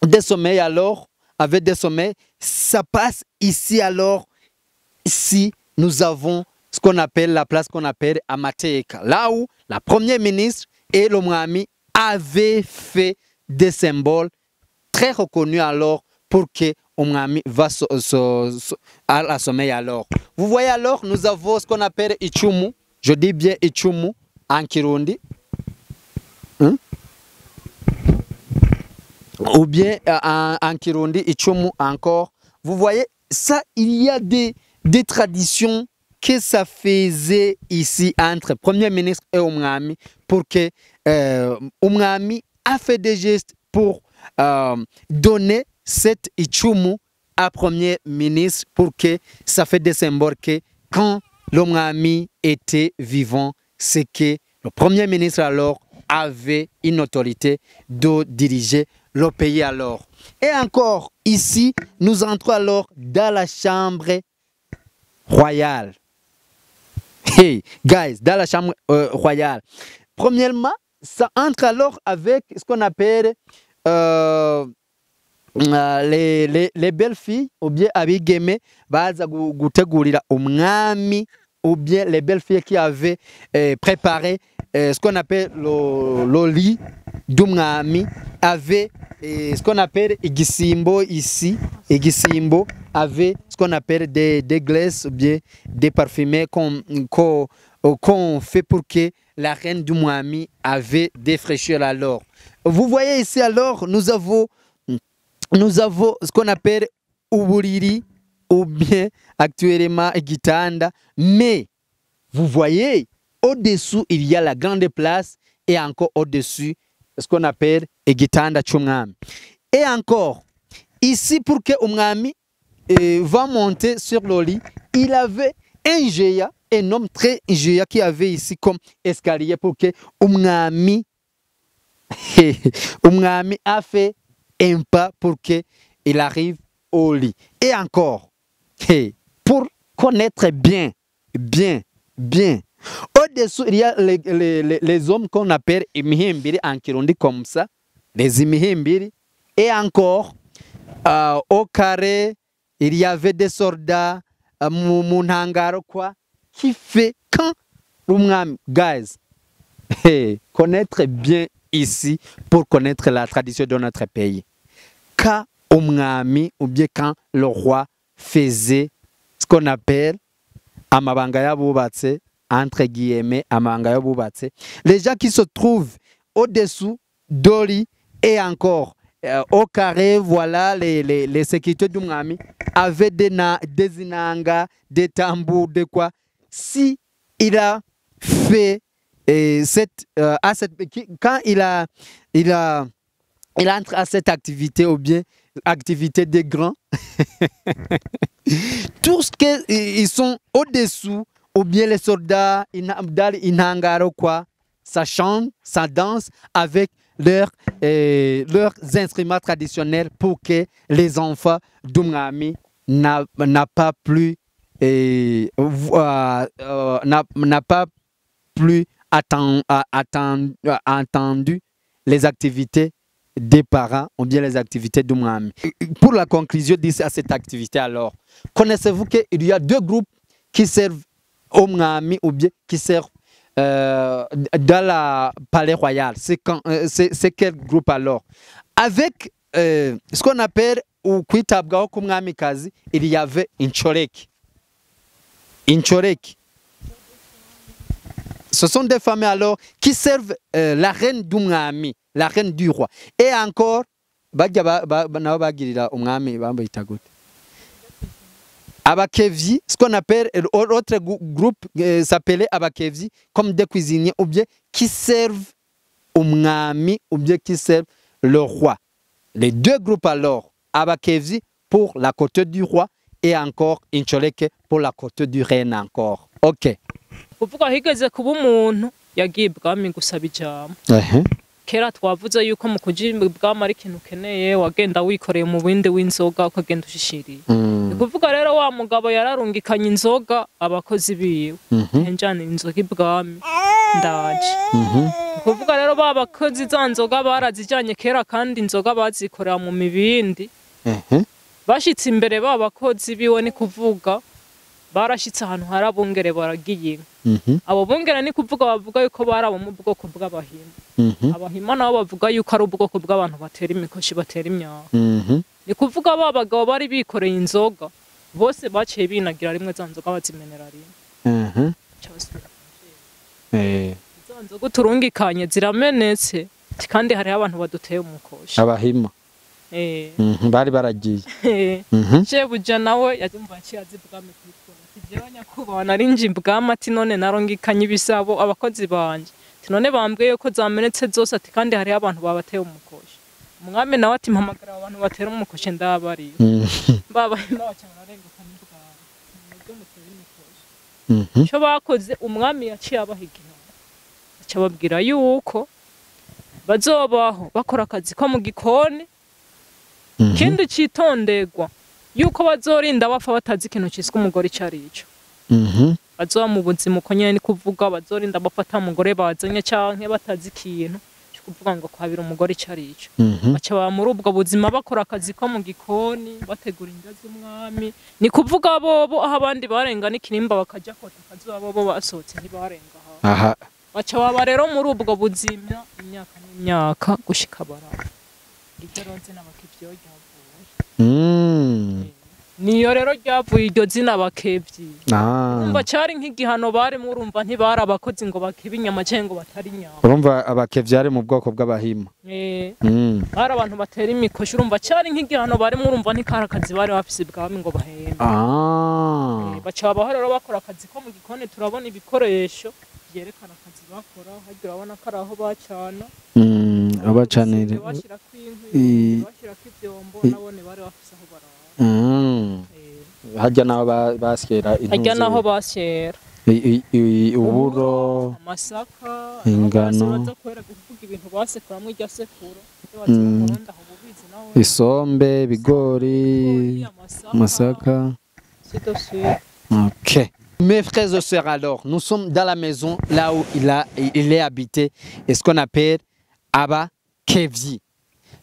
des sommets ça passe ici alors. Ici, nous avons ce qu'on appelle la place qu'on appelle Amateka, là où la première ministre et l'umwami avaient fait des symboles très reconnus alors pour que umwami va à la sommeil alors. Vous voyez alors, nous avons ce qu'on appelle Ichumu. Je dis bien Ichumu en Kirundi. Ou bien en Kirundi, Ichumu encore. Vous voyez, ça, il y a des traditions que ça faisait ici entre Premier ministre et umwami pour que umwami a fait des gestes pour donner cette Ichumu à Premier ministre pour que ça fait des symboles que quand l'umwami était vivant, c'est que le Premier ministre alors avait une autorité de diriger le pays alors. Et encore ici, nous entrons alors dans la chambre royale. Hey, guys, dans la chambre royale. Premièrement, ça entre alors avec ce qu'on appelle les belles filles, ou bien abigeme, baza gutegurira umwami, ou bien les belles filles qui avaient préparé ce qu'on appelle le lit d'umwami, avait ce qu'on appelle igisimbo ici, igisimbo avait ce qu'on appelle des glaces ou bien des parfumés qu'on fait pour que la reine d'umwami avait des fraîcheurs alors. Vous voyez ici alors, nous avons ce qu'on appelle uburiri ou bien actuellement gitanda, mais vous voyez, au-dessous il y a la grande place et encore au-dessus ce qu'on appelle Gitanda Chumwami. Et encore, ici pour que umwami va monter sur le lit, il avait un géant, un homme très géant qui avait ici comme escalier pour que umwami a fait un pas pour qu'il arrive au lit. Et encore, pour connaître bien, au-dessous, il y a les hommes qu'on appelle imihimbiri en Kirundi comme ça, les imihimbiri. Et encore, au carré, il y avait des soldats, Munhangaro quoi, qui fait quand l'umwami, guys, connaître bien ici pour connaître la tradition de notre pays. Quand umwami ou bien quand le roi faisait ce qu'on appelle amabanga yabubatse, entre guillemets, amabanga yabubatse, les gens qui se trouvent au-dessous d'Oli et encore au carré, voilà, les sécurités d'umwami avaient des inanga, des tambours, de quoi. Si il a fait quand il a il entre à cette activité ou bien activité des grands. Tout ce qu'ils sont au-dessous, ou bien les soldats, in hangaro quoi, ça chante, ça danse avec leurs instruments traditionnels pour que les enfants d'Umami n'a pas plus entendu les activités des parents ou bien les activités d'Umami. Pour la conclusion de cette activité alors, connaissez-vous qu'il y a deux groupes qui servent Umami ou bien qui servent dans la palais royal? C'est quel groupe alors? Avec ce qu'on appelle ou kwitabwaho k'umwami kazi, il y avait Inchoreki. Inchoreki. Ce sont des femmes alors qui servent la reine d'Umwami, la reine du roi. Et encore, Abakevzi, ce qu'on appelle autre groupe s'appelait Abakevzi, comme des cuisiniers ou bien qui servent Umwami ou bien qui servent le roi. Les deux groupes alors, Abakevzi pour la côte du roi et encore Incholeke pour la côte du reine encore. Ok. Kuvuga higeze kuba umuntu yagiye ibwami gusaba ijambo. Kera twavuze yuko mu kuja ibwami ari ikintu ukeneye wagenda wikoreye mu bindi w'inzoga ukagenda ushishiriye. Kuvuga rero wa mugabo yararungikanye inzoga abakozi biwe. Njana inzoga ibwami ndaje. Kuvuga rero babakozi za nzoga barazijanye kera kandi inzoga bazikorera mu mibindi. Bashitse imbere babakozi biwe ni kuvuga barashitse ahantu hari abungere baragiye. Abo bungere ni kuvuga bavuga yuko barabo mu bwoko bw'abahima. Abahima nabo bavuga yuko ari ubwoko bw'abantu batera imikoshi batera imyaka. Ni kuvuga babagabo bari bikoreye inzoga bose baciye binagira rimwe za nzoga bazimenera rimwe. Za nzoga turungikanye ziramenetse kandi hari abantu baduteye umukoshi. Abahima. Bari baragiye. Shebuja nawe yazumva yaciye bwami kwitwara. Jewe nyakubahwa narinje ibwami ati none narongikanye ibisabo abakozi banje. Ati none bambwiye ko zamenetse zose ati kandi hari abantu babateye umukoshi. Umwami nawe ati mpamagara abantu batera umukoshi ndabari. Babahima bacana arengukanye ibwami. Nibyo mutera umukoshi. Cyo bakoze umwami yaciye abahigina. Aca babwira yuko bazobaho bakora akazi ko mu gikoni. Kindi citondegwa yuko bazorinda bapfa batazi ikintu ciswe umugore carico. Bazoba mu buzima uko nyene ni kuvuga bazorinda bafata umugore bazanye canke batazi ikintu cyo kuvuga ngo kwabira umugore carico. Baca ba muri ubwo buzima bakora akazi ko mu gikoni bategura indya z'umwami. Ni kuvuga bobo aho abandi barenga n'ikinimba bakaja kota kazoba bobo basohotse ntibarenga aha. Baca baba rero muri ubwo buzima imyaka n'imyaka gushika barapfa. Igeronze n'abakivyo ryavuye. Niyo rero ryavuye iryo zina Abakevyi. Urumva cari nk'igihano bari murumva ntibari abakozi ngo bakibe inyama canke ngo batari inyama. Urumva Abakevyi ari mu bwoko bw'abahima. Bari abantu batera imikoshi urumva cari nk'igihano bari murumva ntikara akazi bari bafise ibwami ngo bahembe. Baca baho rero bakora akazi ko mu gikoni turabona ibikoresho byerekana akazi bakora hagira abona ko araho bacana. Abacanire bashirako inkwi bashirako ivyombo nabone bari bafise aho barara. Hajya naho basyera intuzi. Hajya naho basyera. Uburo, amasaka, ingano, baza kwera kuvuga ibintu basekuramwe irya sekuro. Isombe, bigori, amasaka. Ok. Mes frères et sœurs, alors, nous sommes dans la maison là où il est habité, et ce qu'on appelle Abakevzi.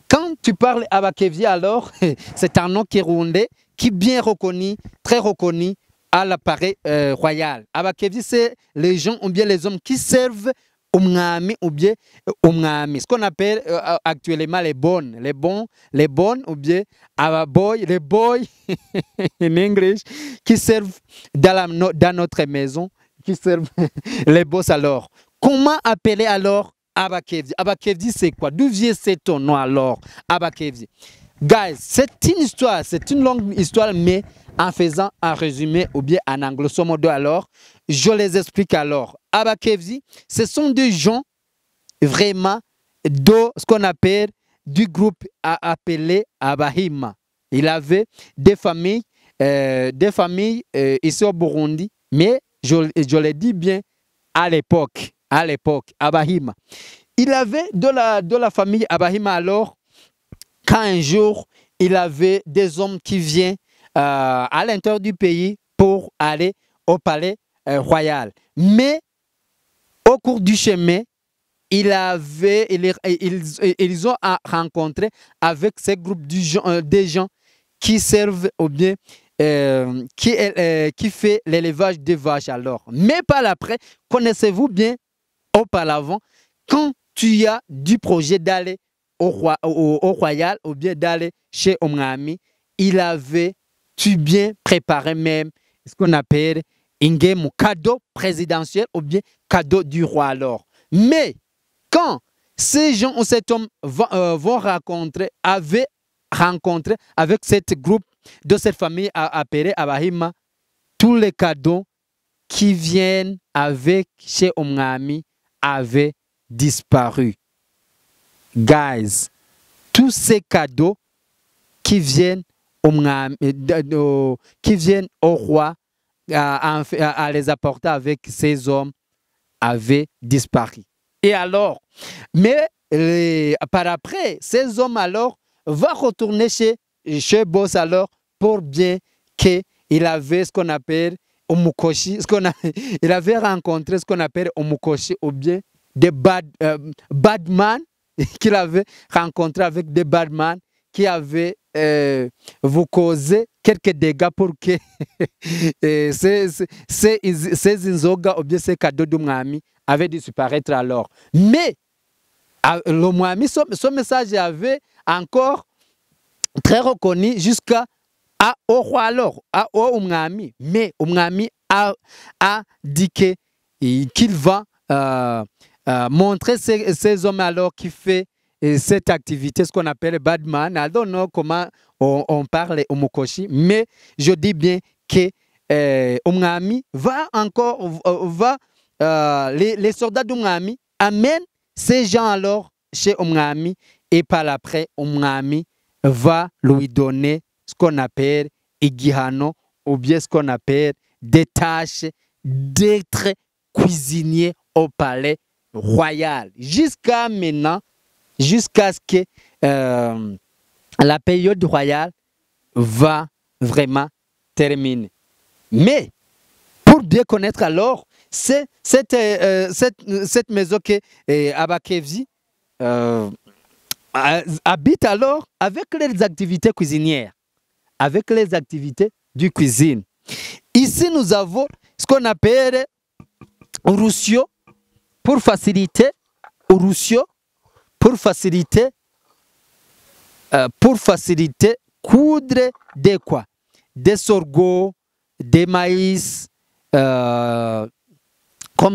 Quand tu parles Abakevzi, alors, c'est un nom kirondais qui est bien reconnu, très reconnu à l'appareil royal. Abakevzi, c'est les gens ou bien les hommes qui servent Umwami ou bien Umwami. Ce qu'on appelle actuellement les bonnes ou bien Ababoy, les boys en English, qui servent dans notre maison, qui servent les boss alors. Comment appeler alors Abakevzi? Abakevzi, c'est quoi? D'où vient ce nom alors, Abakevzi? Guys, c'est une histoire, c'est une longue histoire, mais en faisant un résumé ou bien en grosso modo alors, je les explique alors. Abakevzi, ce sont des gens vraiment de ce qu'on appelle du groupe appelé Abahima. Il avait des familles ici au Burundi, mais je le dis bien à l'époque, Abahima. Il avait de la famille Abahima alors, quand un jour, il avait des hommes qui viennent à l'intérieur du pays pour aller au palais royal. Mais au cours du chemin, ils ont rencontré avec ces groupes des gens qui servent ou bien qui fait l'élevage des vaches alors. Mais par après, connaissez-vous bien auparavant, quand tu as du projet d'aller au royal ou bien d'aller chez Omrami, il avait bien préparé même ce qu'on appelle un cadeau présidentiel ou bien cadeau du roi alors. Mais quand ces gens ou cet homme vont rencontrer avec ce groupe de cette famille appelée Abahima, tous les cadeaux qui viennent avec chez Omrami avaient disparu. Guys, tous ces cadeaux qui viennent au roi à les apporter avec ces hommes avaient disparu. Et alors, mais par après, ces hommes alors vont retourner chez Boss alors pour bien qu'il avait ce qu'on appelle Omukoshi, il avait rencontré ce qu'on appelle Omukoshi ou bien des badman qu'il avait rencontré avec des badman qui avaient vous causé quelques dégâts pour que ces inzoga ou bien ces cadeaux de Mwami avaient disparaître alors. Mais le Mwami, son message avait encore très reconnu jusqu'à au roi alors, au Mwami. Mais Mwami a dit qu'il va montrer ces hommes alors qui fait cette activité, ce qu'on appelle badman. I don't know comment on parle au Mukoshi, mais je dis bien que Omrami va encore, les soldats d'Omrami amènent ces gens alors chez Omrami et par après Omrami va lui donner ce qu'on appelle igihano ou bien ce qu'on appelle des tâches d'être cuisinier au palais royal. Jusqu'à maintenant, jusqu'à ce que la période royale va vraiment terminer. Mais pour bien connaître alors, c'est cette maison que Abakevzi habite alors avec les activités cuisinières, avec les activités de cuisine. Ici, nous avons ce qu'on appelle Urusio pour faciliter coudre des quoi? Des sorgho, des maïs, comme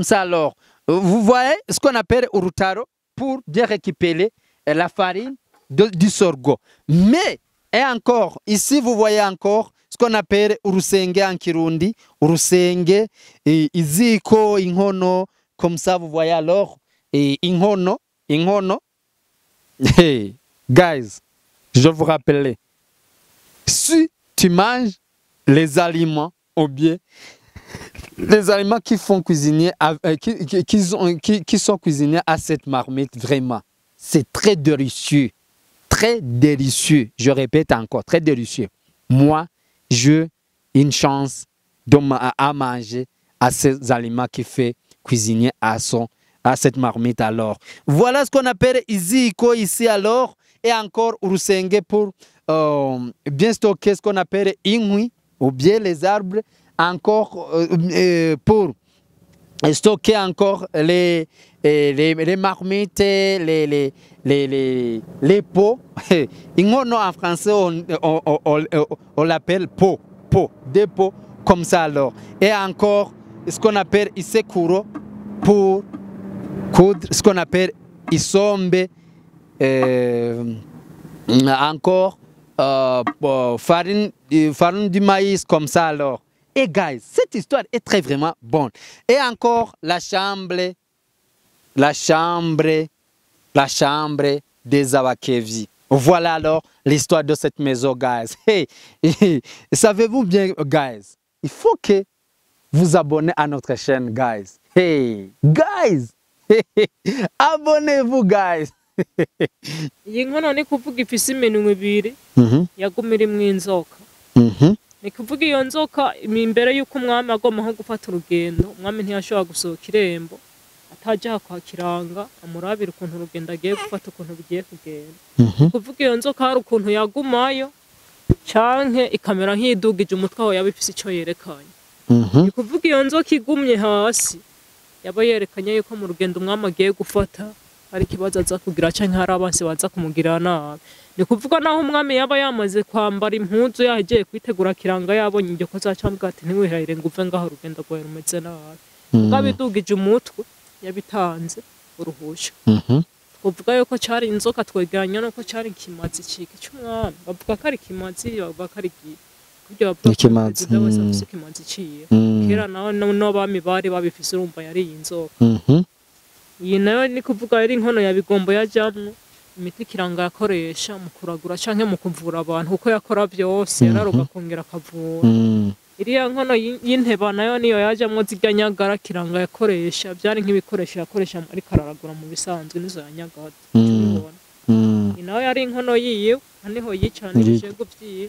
ça alors. Vous voyez ce qu'on appelle urutaro pour bien récupérer la farine du sorgho. Mais, et encore, ici vous voyez encore ce qu'on appelle urusenge en Kirundi, urusenge, iziko, inhono, comme ça vous voyez alors, inhono. Hey, guys, je vous rappelle, si tu manges les aliments ou bien les aliments qui font cuisiner, qui sont cuisinés à cette marmite, vraiment, c'est très délicieux. Très délicieux. Je répète encore, très délicieux. Moi, j'ai une chance à manger à ces aliments qui fait cuisiner à cette marmite alors. Voilà ce qu'on appelle iziko ici alors. Et encore urusenge pour bien stocker ce qu'on appelle ingui ou bien les arbres. Encore pour stocker encore les marmites, les pots. En français, on l'appelle pot. Des pots comme ça alors. Et encore ce qu'on appelle isekuro pour coudre, ce qu'on appelle isombe. Encore farine du maïs comme ça alors. Et guys, cette histoire est très vraiment bonne. Et encore la chambre des Awakevi. Voilà alors l'histoire de cette maison, guys. Hey, savez-vous bien, guys, il faut que vous abonnez à notre chaîne, guys. Hey, guys, abonnez-vous, guys. iyi nkono ni kuvuga ifise iminwe ibiri yagumira imwe inzoka. Ni kuvuga iyo nzoka imbere yuko umwami agomba nko gufata urugendo, umwami ntiyashobora gusohoka irembo ataja kwa Kiranga amurabira ukuntu urugendo agiye gufata ukuntu bigiye kugenda. Kuvuga iyo nzoka hari ukuntu yagumayo canke ikamera nk'idugije umutwe aho yabifise ico yerekanye. Ni kuvuga iyo nzoka igumye hasi yaba yerekanye yuko mu rugendo umwami agiye gufata hari ikibazo aza kugira canke hari abansi baza kumugirira nabi. Ni kuvuga naho umwami yaba yamaze kwambara impuzu yagiye kwitegura Kiranga yabonye iryo koza cyambwa ati ntiwihayire ngo uve ngaho urugendo rwawe rumeze nabi. Ngabidugije umutwe yabitanze uruhusha. Kuvuga yuko cari inzoka twegeranya nuko cari ikimazi ciki cy'umwami. Bavuga ko ari ikimazi bavuga ko ari kubyo bavuga ikimazi wese afise ikimazi ciye. Kera naho n'abami bari babifise urumva yari inzoka. Iyi nayo ni kuvuga yari inkono ya Bigombo yajamwe imiti Kiranga yakoresha mu kuragura canke mu kuvura abantu kuko yakora byose yararuka kongera akavura. Iriya nkono y'inteba nayo niyo yajamwe zirya nyagara Kiranga yakoresha byari nk'ibikoresho yakoresha ari kararagura mu bisanzwe nizo yanyagara. Iyi nayo yari inkono yiwe niho yicanije guvyiye.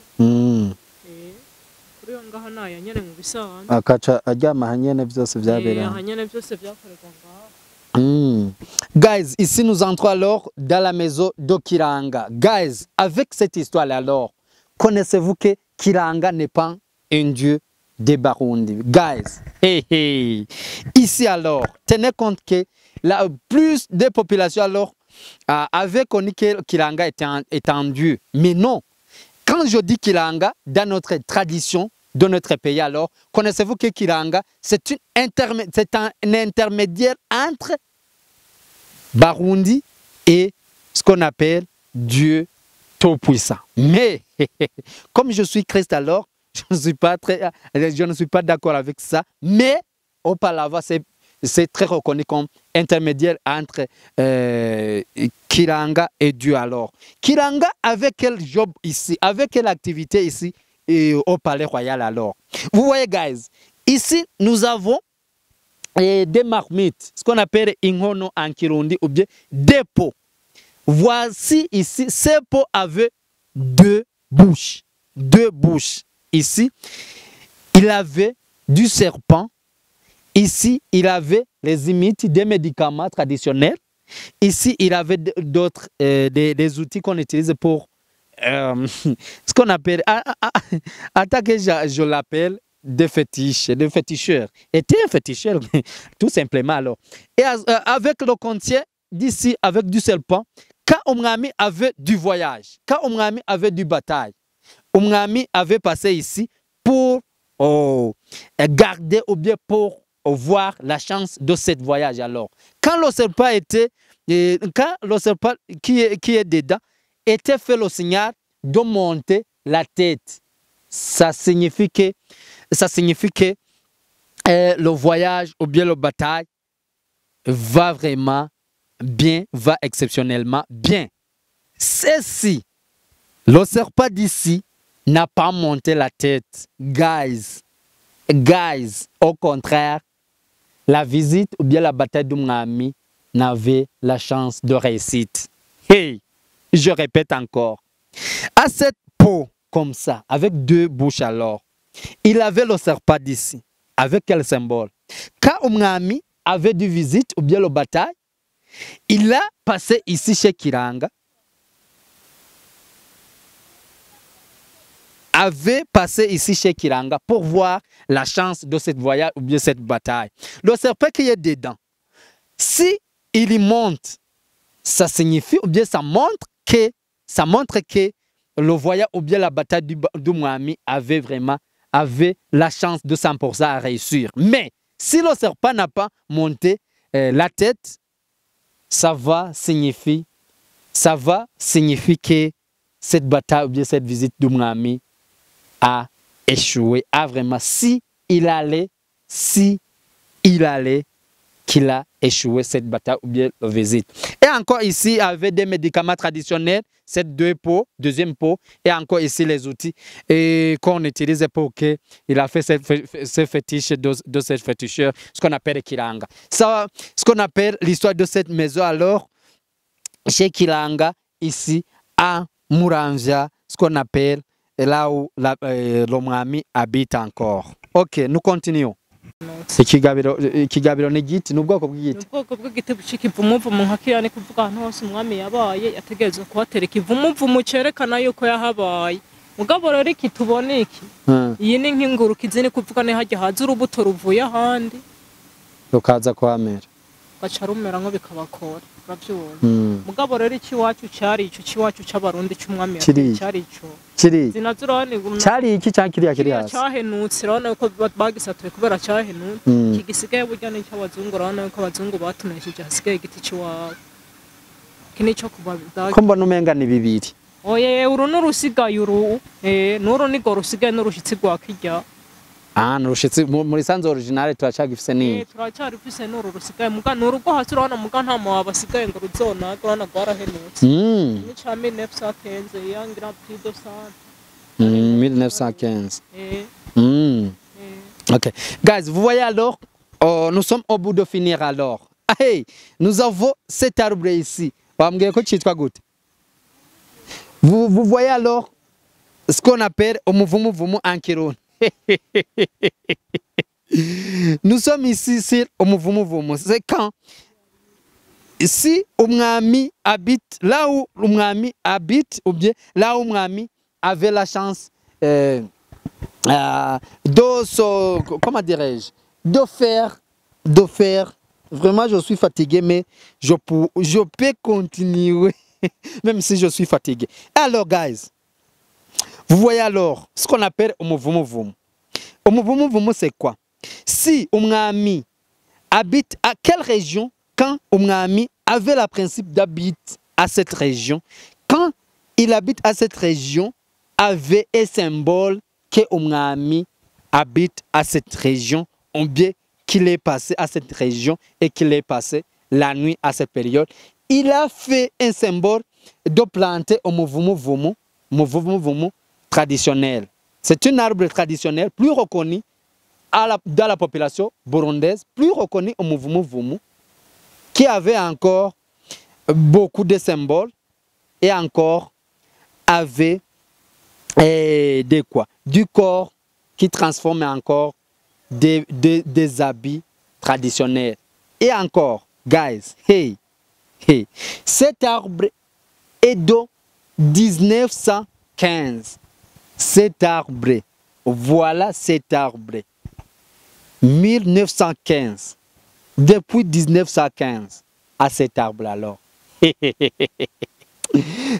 Kuri yo ngaha nayo nyene mu bisanzwe akaca aryama hanyene byose byabereye. Hanyene byose byakorerwa ngaha. Guys, ici nous entrons alors dans la maison de Kiranga. Guys, avec cette histoire alors, connaissez-vous que Kiranga n'est pas un dieu des Barundi? Guys, hey. Ici alors, tenez compte que la plus de populations alors avaient connu que Kiranga est un dieu. Mais non, quand je dis Kiranga, dans notre tradition, de notre pays alors, connaissez-vous que Kiranga, c'est un intermédiaire entre Barundi et ce qu'on appelle Dieu Tout-Puissant. Mais, comme je suis Christ alors, je ne suis pas d'accord avec ça, mais auparavant, c'est très reconnu comme intermédiaire entre Kiranga et Dieu alors. Kiranga avait quel job ici, avec quelle activité ici et au palais royal alors. Vous voyez, guys, ici nous avons des marmites, ce qu'on appelle ingono en Kirundi ou bien des pots. Voici ici, ces pots avaient deux bouches. Ici, il avait du serpent. Ici, il avait les imites des médicaments traditionnels. Ici, il avait d'autres des outils qu'on utilise pour ce qu'on appelle, attends que je l'appelle, des féticheurs. Était un féticheur, tout simplement alors. Et avec le contient d'ici, avec du serpent, quand Omrami avait du voyage, quand Omrami avait du bataille, Omrami avait passé ici pour garder ou bien pour voir la chance de ce voyage alors. Quand le serpent était, quand le serpent qui est dedans, était fait le signal de monter la tête. Ça signifie que le voyage ou bien la bataille va vraiment bien, va exceptionnellement bien. Ceci, le serpent d'ici n'a pas monté la tête. Guys, au contraire, la visite ou bien la bataille d'Umrami n'avait la chance de réussite. Hey, je répète encore. À cette peau comme ça, avec deux bouches alors, il avait le serpent d'ici. Avec quel symbole? Quand Umrami avait du visite ou bien la bataille, il a passé ici chez Kiranga, avait passé ici chez Kiranga pour voir la chance de cette voyage ou bien cette bataille. Le serpent qui est dedans, si il y monte, ça signifie ou bien ça montre que le voyage ou bien la bataille d'Umrami avait la chance de 100% à réussir. Mais si le serpent n'a pas monté la tête, ça va signifier que cette bataille ou bien cette visite d'Umrami a échoué, a vraiment, si il allait qu'il a échoué cette bataille ou bien la visite. Et encore ici, avec des médicaments traditionnels, cette deuxième peau, et encore ici les outils qu'on utilise pour qu'il a fait ce fétiche de cette féticheur, ce qu'on appelle Kilanga. Ça, ce qu'on appelle l'histoire de cette maison alors, chez Kilanga, ici, à Muramvya, ce qu'on appelle là où l'Omwami habite encore. Ok, nous continuons. Ikigabiro ni giti n'ubwoko bw'igiti. Ubwoko bw'igiti cy'ikivumuvumu nka kiriya ni kuvuga ahantu hose umwami yabaye yategerezwa kuhatera ikivumuvumu cyerekana yuko yahabaye. Mugabo rero iki tubona iki iyi ni nk'ingurukizi ni kuvuga ni hajya haza urubuto ruvuye ahandi rukaza kuhamera gaca rumera nko bikabakora urabyubona. Mugabo rero iki wacu cyari ico kiwacu c'abarundi c'umwami cyari ico zinazurane cyari iki cyakiriya kiri hasi cyahenutse urabona ko bagisatuye kubera cyahenutse iki gisigaye burya ni cy'abazungu urabona ko abazungu batunesheje hasigaye igiti cy'iwawe kini cyo kubabida ko mbona umenga ni bibiri. Oye uru n'urusigaye uru n'uru nigo rusigaye n'urushitsi rwa kirya nurushitsi muri sanzo originale turacagifise ni turacarifise n'uru rusigaye muga n'urugo hasi urabona muga nta mwa basigaye ngo ruzona urabona gwarahenutse ni cha 1915 yangira plus de 1915. Ok. Guys, vous voyez alors, nous sommes au bout de finir alors. Hey, nous avons cet arbre ici. Vous voyez alors ce qu'on appelle Omuvumuvumu en Kirundi. Nous sommes ici sur Omuvumuvumu. C'est quand si Umwami habite là où Umwami habite ou bien là où Umwami avait la chance comment dirais-je, de faire, vraiment je suis fatigué mais je peux continuer même si je suis fatigué. Alors guys, vous voyez alors ce qu'on appelle Omuvumuvumu. Omuvumuvumu c'est quoi? Si Umwami habite à quelle région, quand Umwami avait le principe d'habiter à cette région, quand il habite à cette région, avait un symbole que Umwami habite à cette région, ou bien qu'il est passé à cette région et qu'il est passé la nuit à cette période. Il a fait un symbole de planter Omuvumuvumu traditionnel. C'est un arbre traditionnel plus reconnu dans la population burundaise, plus reconnu Omuvumuvumu, qui avait encore beaucoup de symboles et encore avait du corps qui transforme encore des habits traditionnels. Et encore, guys, hey, cet arbre est de 1915. Cet arbre, voilà cet arbre. 1915. Depuis 1915 à cet arbre alors.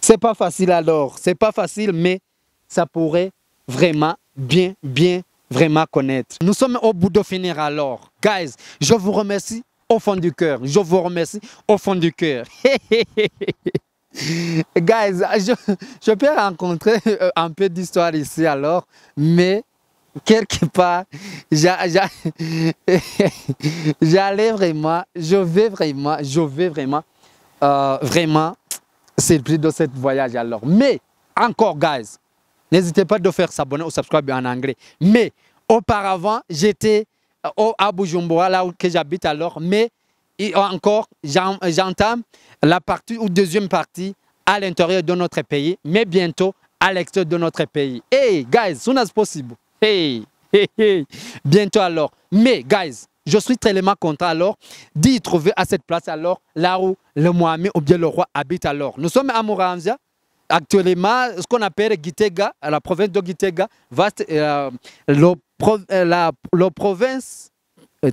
C'est pas facile alors. C'est pas facile, mais ça pourrait vraiment vraiment connaître. Nous sommes au bout de finir alors. Guys, je vous remercie au fond du cœur. Je vous remercie au fond du cœur. Guys, je peux rencontrer un peu d'histoire ici alors, mais quelque part, j'allais vraiment, je vais vraiment surpris de ce voyage alors. Mais encore, guys, n'hésitez pas de faire s'abonner ou subscribe en anglais. Mais auparavant, j'étais à Bujumbura, là où j'habite alors. Mais encore, j'entame la partie ou deuxième partie à l'intérieur de notre pays, mais bientôt à l'extérieur de notre pays. Hey, guys, soon as possible. Hey, bientôt alors. Mais, guys, je suis tellement content alors d'y trouver à cette place alors, là où le Mwami ou bien le roi habite alors. Nous sommes à Muramvya. Actuellement, ce qu'on appelle Gitega, la province de Gitega, vaste, la province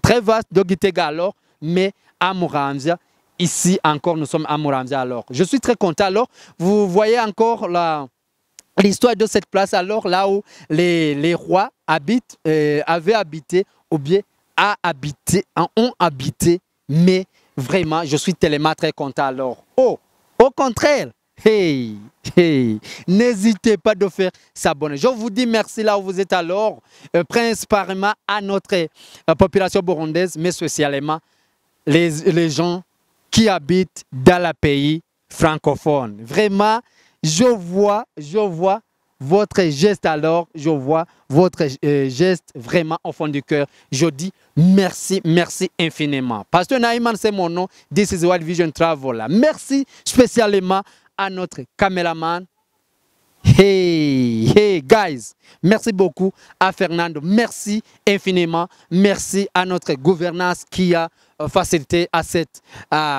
très vaste de Gitega alors, mais à Muramvya, ici encore nous sommes à Muramvya alors. Je suis très content alors, vous voyez encore l'histoire de cette place alors, là où les rois habitent, avaient habité ou bien ont habité, mais vraiment je suis tellement très content alors. Oh, au contraire. Hey, n'hésitez pas de faire s'abonner. Je vous dis merci là où vous êtes alors, principalement à notre population burundaise, mais spécialement les gens qui habitent dans le pays francophone. Vraiment, je vois votre geste alors, je vois votre geste vraiment au fond du cœur. Je dis merci, merci infiniment. Pasteur Naïman, c'est mon nom. This is World Vision Travel. Merci spécialement à notre caméraman. Hey, guys, merci beaucoup à Fernando, merci infiniment, merci à notre gouvernance qui a facilité à cet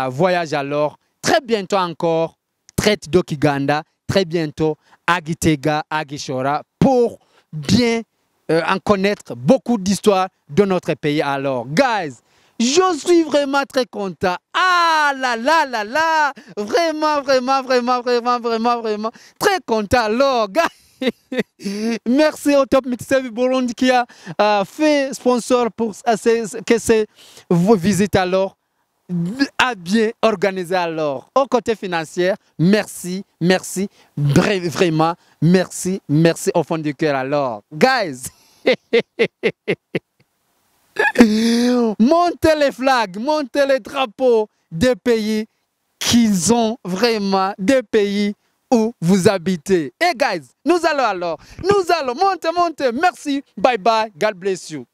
voyage alors. Très bientôt encore, traite d'Okiganda, très bientôt à Gitega, à Gishora, pour bien en connaître beaucoup d'histoires de notre pays alors. Guys, je suis vraiment très content. Ah là là là là. Vraiment, vraiment, vraiment, vraiment, vraiment, vraiment. Très content. Alors, gars. Merci au Top Mixtape Burundi qui a fait sponsor pour que ces visites alors a bien organisé alors. Au côté financier, merci, merci, vraiment, merci, merci au fond du cœur alors. Guys. Montez les flags, montez les drapeaux des pays qu'ils ont vraiment, des pays où vous habitez. Et guys, nous allons monter. Merci, bye bye, God bless you.